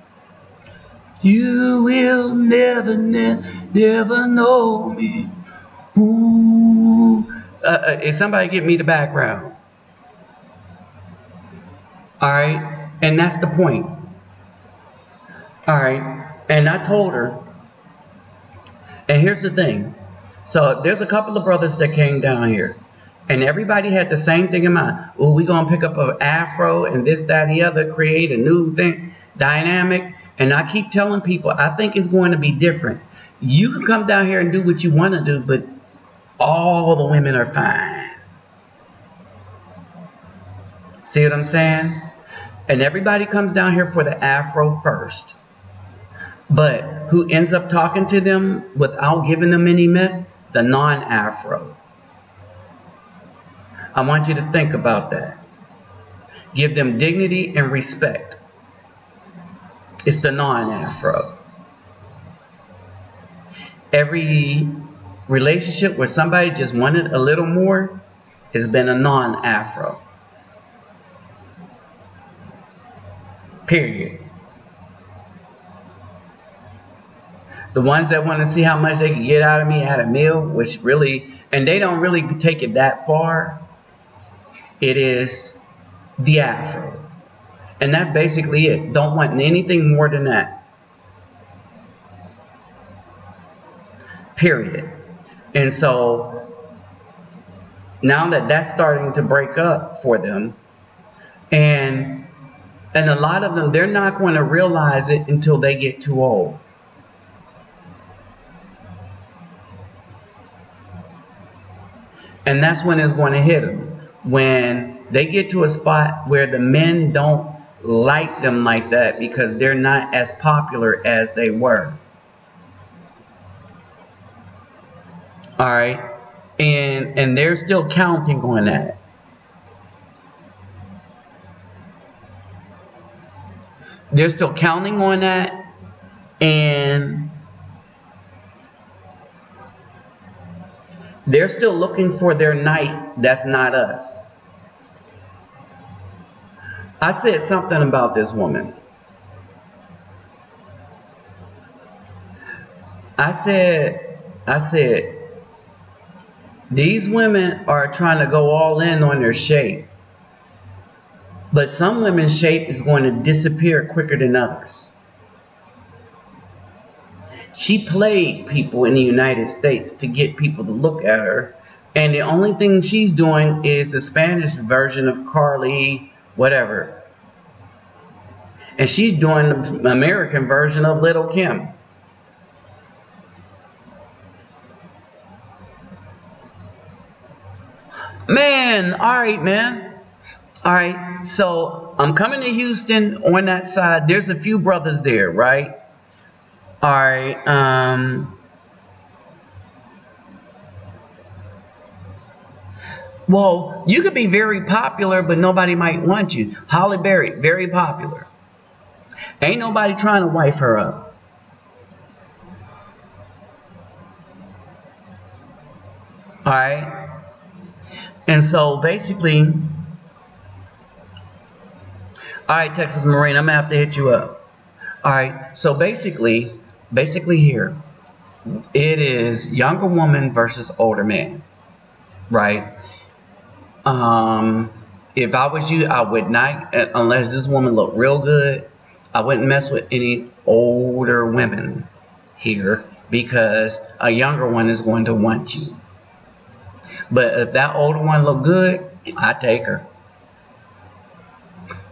you will never, never, never know me. Ooh. If somebody get me the background. Alright? And that's the point. Alright? And I told her, and here's the thing. So there's a couple of brothers that came down here, and everybody had the same thing in mind. Oh, we're going to pick up an afro and this, that, and the other, create a new thing, dynamic. And I keep telling people, I think it's going to be different. You can come down here and do what you want to do, but all the women are fine. See what I'm saying? And everybody comes down here for the afro first. But who ends up talking to them without giving them any mess? The non-afro. I want you to think about that. Give them dignity and respect. It's the non-afro. Every relationship where somebody just wanted a little more has been a non-afro. Period. The ones that want to see how much they can get out of me at a meal, which really, and they don't really take it that far, it is the afro. And that's basically it. Don't want anything more than that. Period. And so, now that that's starting to break up for them, and a lot of them, they're not going to realize it until they get too old. And that's when it's going to hit them. When they get to a spot where the men don't like them like that because they're not as popular as they were. Alright? And they're still counting on that. They're still counting on that. And they're still looking for their knight that's not us. I said something about this woman. I said, these women are trying to go all in on their shape. But some women's shape is going to disappear quicker than others. She played people in the United States to get people to look at her. And the only thing she's doing is the Spanish version of Carly, whatever. And she's doing the American version of Little Kim. Man, alright, man. Alright, so I'm coming to Houston on that side. There's a few brothers there, right? Alright, well, you could be very popular, but nobody might want you. Holly Berry, very popular. Ain't nobody trying to wife her up. Alright? And so basically, alright, Texas Marine, I'm gonna have to hit you up. Alright, so basically here, it is younger woman versus older man. Right? If I was you, I would not, unless this woman looked real good, I wouldn't mess with any older women here, because a younger one is going to want you. But if that older one look good, I take her.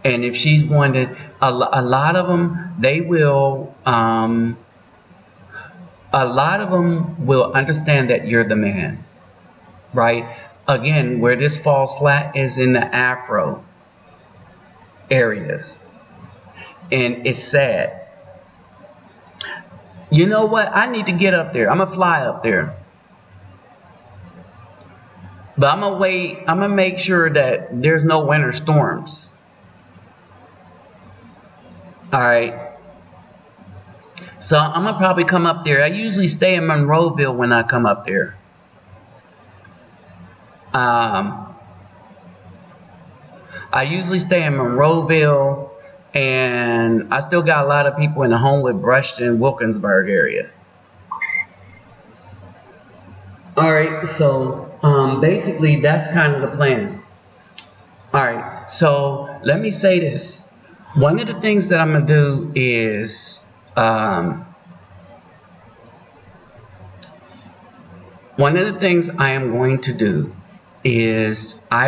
And if she's going to, a lot of them, they will, a lot of them will understand that you're the man. right? Again, where this falls flat is in the afro areas, and it's sad. You know what? I need to get up there. I'm gonna fly up there, but I'm gonna wait. I'm gonna make sure that there's no winter storms. All right. So I'm gonna probably come up there. I usually stay in Monroeville when I come up there. I usually stay in Monroeville, and I still got a lot of people in the Homewood, Brushton, Wilkinsburg area. Alright, so basically that's kind of the plan. Alright, so let me say this. One of the things that I'm going to do is I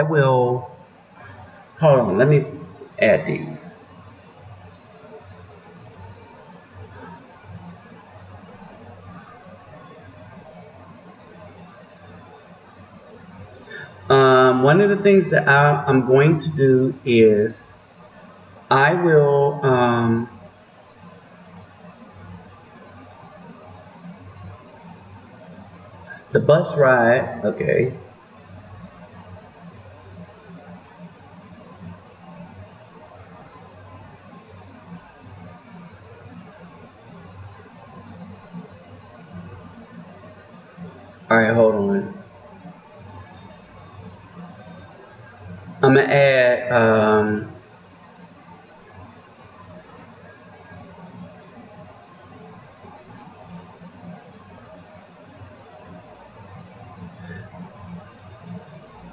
will, hold on, let me add these. One of the things that I'm going to do is I will the bus ride, okay. Alright, hold on. I'm gonna add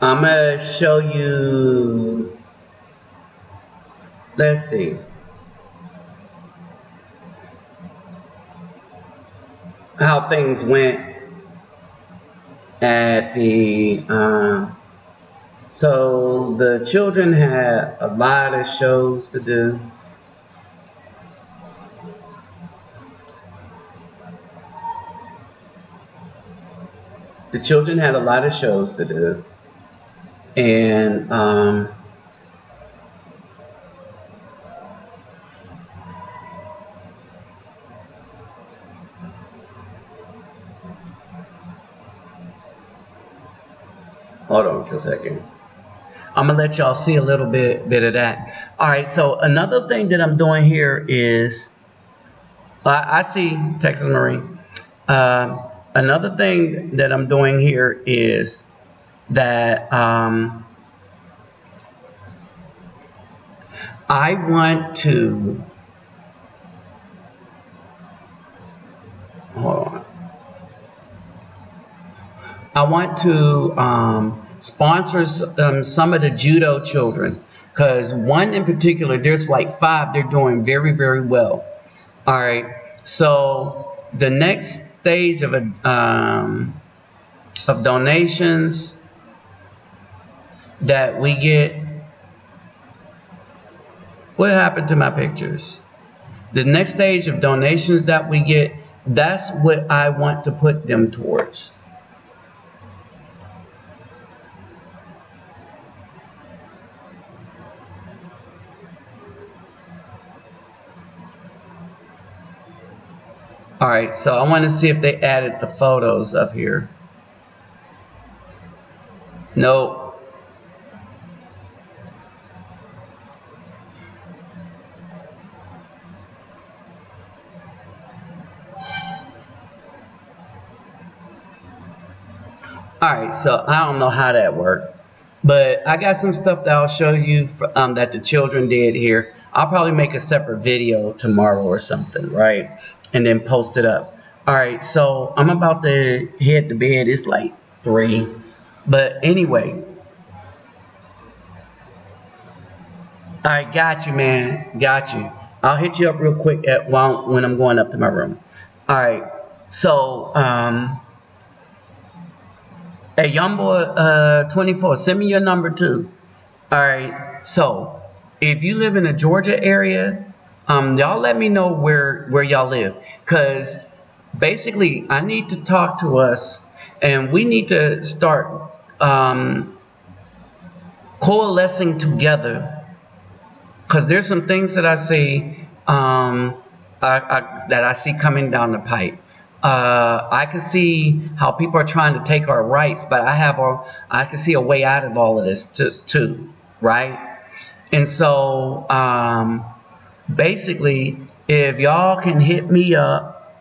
I'm gonna show you, let's see, how things went at the so the children had a lot of shows to do. The children had a lot of shows to do, and hold on just a second. I'm gonna let y'all see a little bit of that. All right. So another thing that I'm doing here is, I see Texas Marine. Another thing that I'm doing here is that I want to, hold on. I want to sponsor some of the judo children, because one in particular, there's like 5, they're doing very, very well. All right, so the next stage of donations that we get, what happened to my pictures? The next stage of donations that we get, that's what I want to put them towards. Alright, so I want to see if they added the photos up here. Nope. Alright, so I don't know how that worked, but I got some stuff that I'll show you that the children did here. I'll probably make a separate video tomorrow or something, right? And then post it up. Alright, so I'm about to head to bed. It's like 3. But anyway. Alright, got you, man. Got you. I'll hit you up real quick when I'm going up to my room. Alright, so hey, young boy 24, send me your number too. Alright, so if you live in the Georgia area, y'all let me know where y'all live, because basically I need to talk to us, and we need to start coalescing together, because there's some things that I see that I see coming down the pipe. I can see how people are trying to take our rights, but I can see a way out of all of this too, right? And so basically, if y'all can hit me up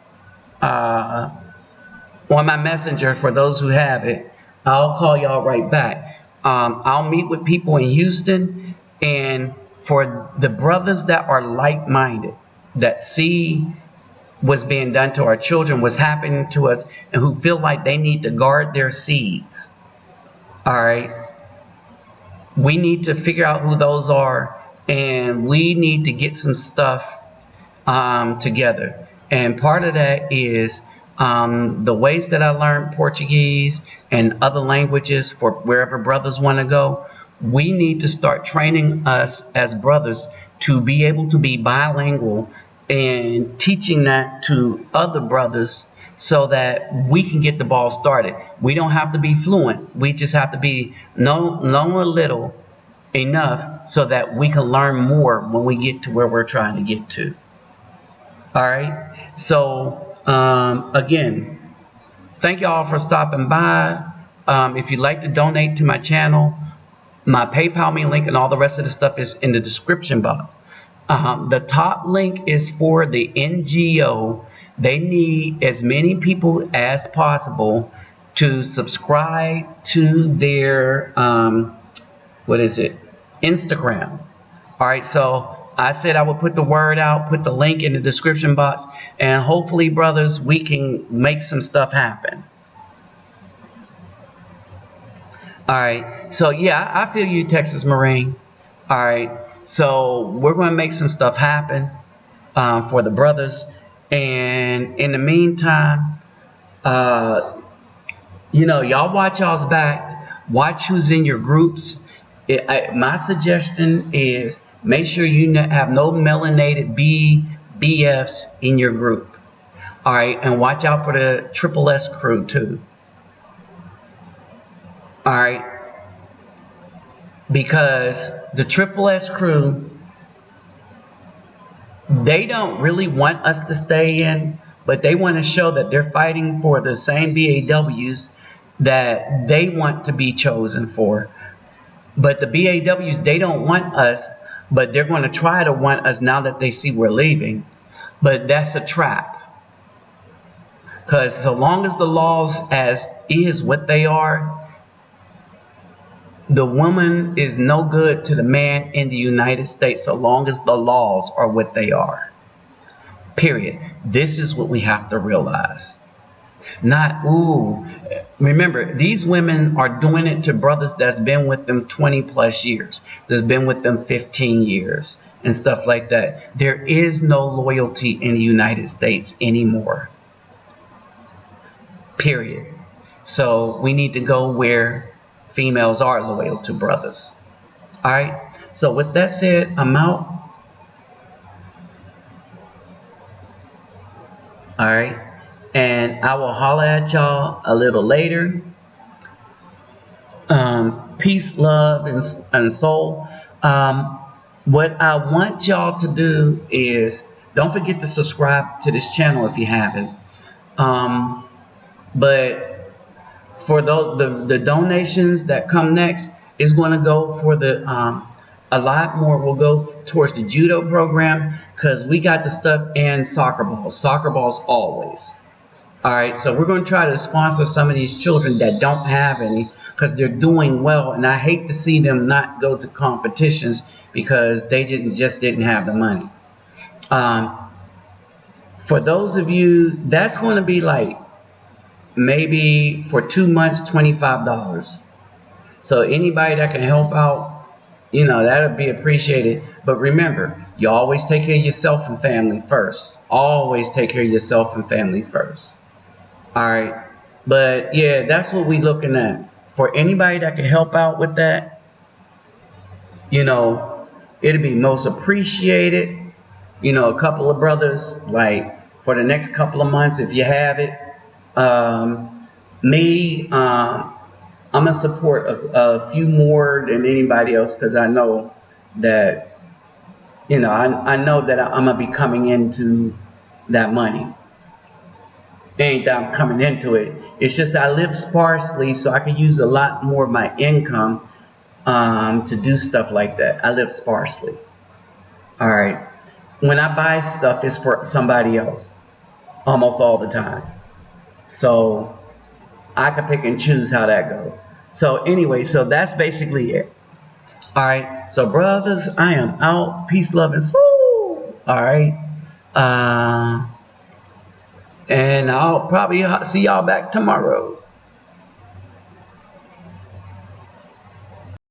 on my messenger, for those who have it, I'll call y'all right back. I'll meet with people in Houston, and for the brothers that are like-minded, that see what's being done to our children, what's happening to us, and who feel like they need to guard their seeds, all right, we need to figure out who those are, and we need to get some stuff together. And part of that is the ways that I learned Portuguese and other languages for wherever brothers want to go. We need to start training us as brothers to be able to be bilingual and teaching that to other brothers so that we can get the ball started. We don't have to be fluent. We just have to be know a little enough so that we can learn more when we get to where we're trying to get to. All right. So again, thank y'all for stopping by. If you'd like to donate to my channel, my PayPal me link and all the rest of the stuff is in the description box. The top link is for the NGO. They need as many people as possible to subscribe to their Instagram. All right, so I said I would put the word out, put the link in the description box, and hopefully, brothers, we can make some stuff happen. All right, so yeah, I feel you, Texas Marine. All right, so we're going to make some stuff happen for the brothers. And in the meantime, y'all watch y'all's back. Watch who's in your groups. My suggestion is make sure you have no melanated BFs in your group. All right, and watch out for the Triple S crew too. All right, because the Triple S crew, they don't really want us to stay in, but they want to show that they're fighting for the same BAWs that they want to be chosen for. But the BAWs, they don't want us, but they're going to try to want us now that they see we're leaving. But that's a trap. Because so long as the laws as is what they are, the woman is no good to the man in the United States so long as the laws are what they are. Period. This is what we have to realize. Not, remember, these women are doing it to brothers that's been with them 20 plus years. That's been with them 15 years and stuff like that. There is no loyalty in the United States anymore. Period. So we need to go where females are loyal to brothers. Alright, so with that said, I'm out. Alright, and I will holler at y'all a little later. Peace, love, and soul. What I want y'all to do is don't forget to subscribe to this channel if you haven't. But for the donations that come next is going to go for the a lot more will go towards the judo program, because we got the stuff and soccer balls always. All right, so we're going to try to sponsor some of these children that don't have any, because they're doing well, and I hate to see them not go to competitions because they just didn't have the money. For those of you, that's going to be like maybe for 2 months, $25. So anybody that can help out, that'll be appreciated. But remember, you always take care of yourself and family first. Always take care of yourself and family first. All right. But yeah, that's what we're looking at. For anybody that can help out with that, it'll be most appreciated. A couple of brothers, like for the next couple of months, if you have it. I'm gonna support a few more than anybody else, because I know that, you know, I know that I'm gonna be coming into that money. It ain't that I'm coming into it. It's just that I live sparsely, so I can use a lot more of my income to do stuff like that. I live sparsely. All right. When I buy stuff, it's for somebody else almost all the time. So I can pick and choose how that goes. So anyway, so that's basically it. All right. So brothers, I am out. Peace, love, and soul. All right. And I'll probably see y'all back tomorrow.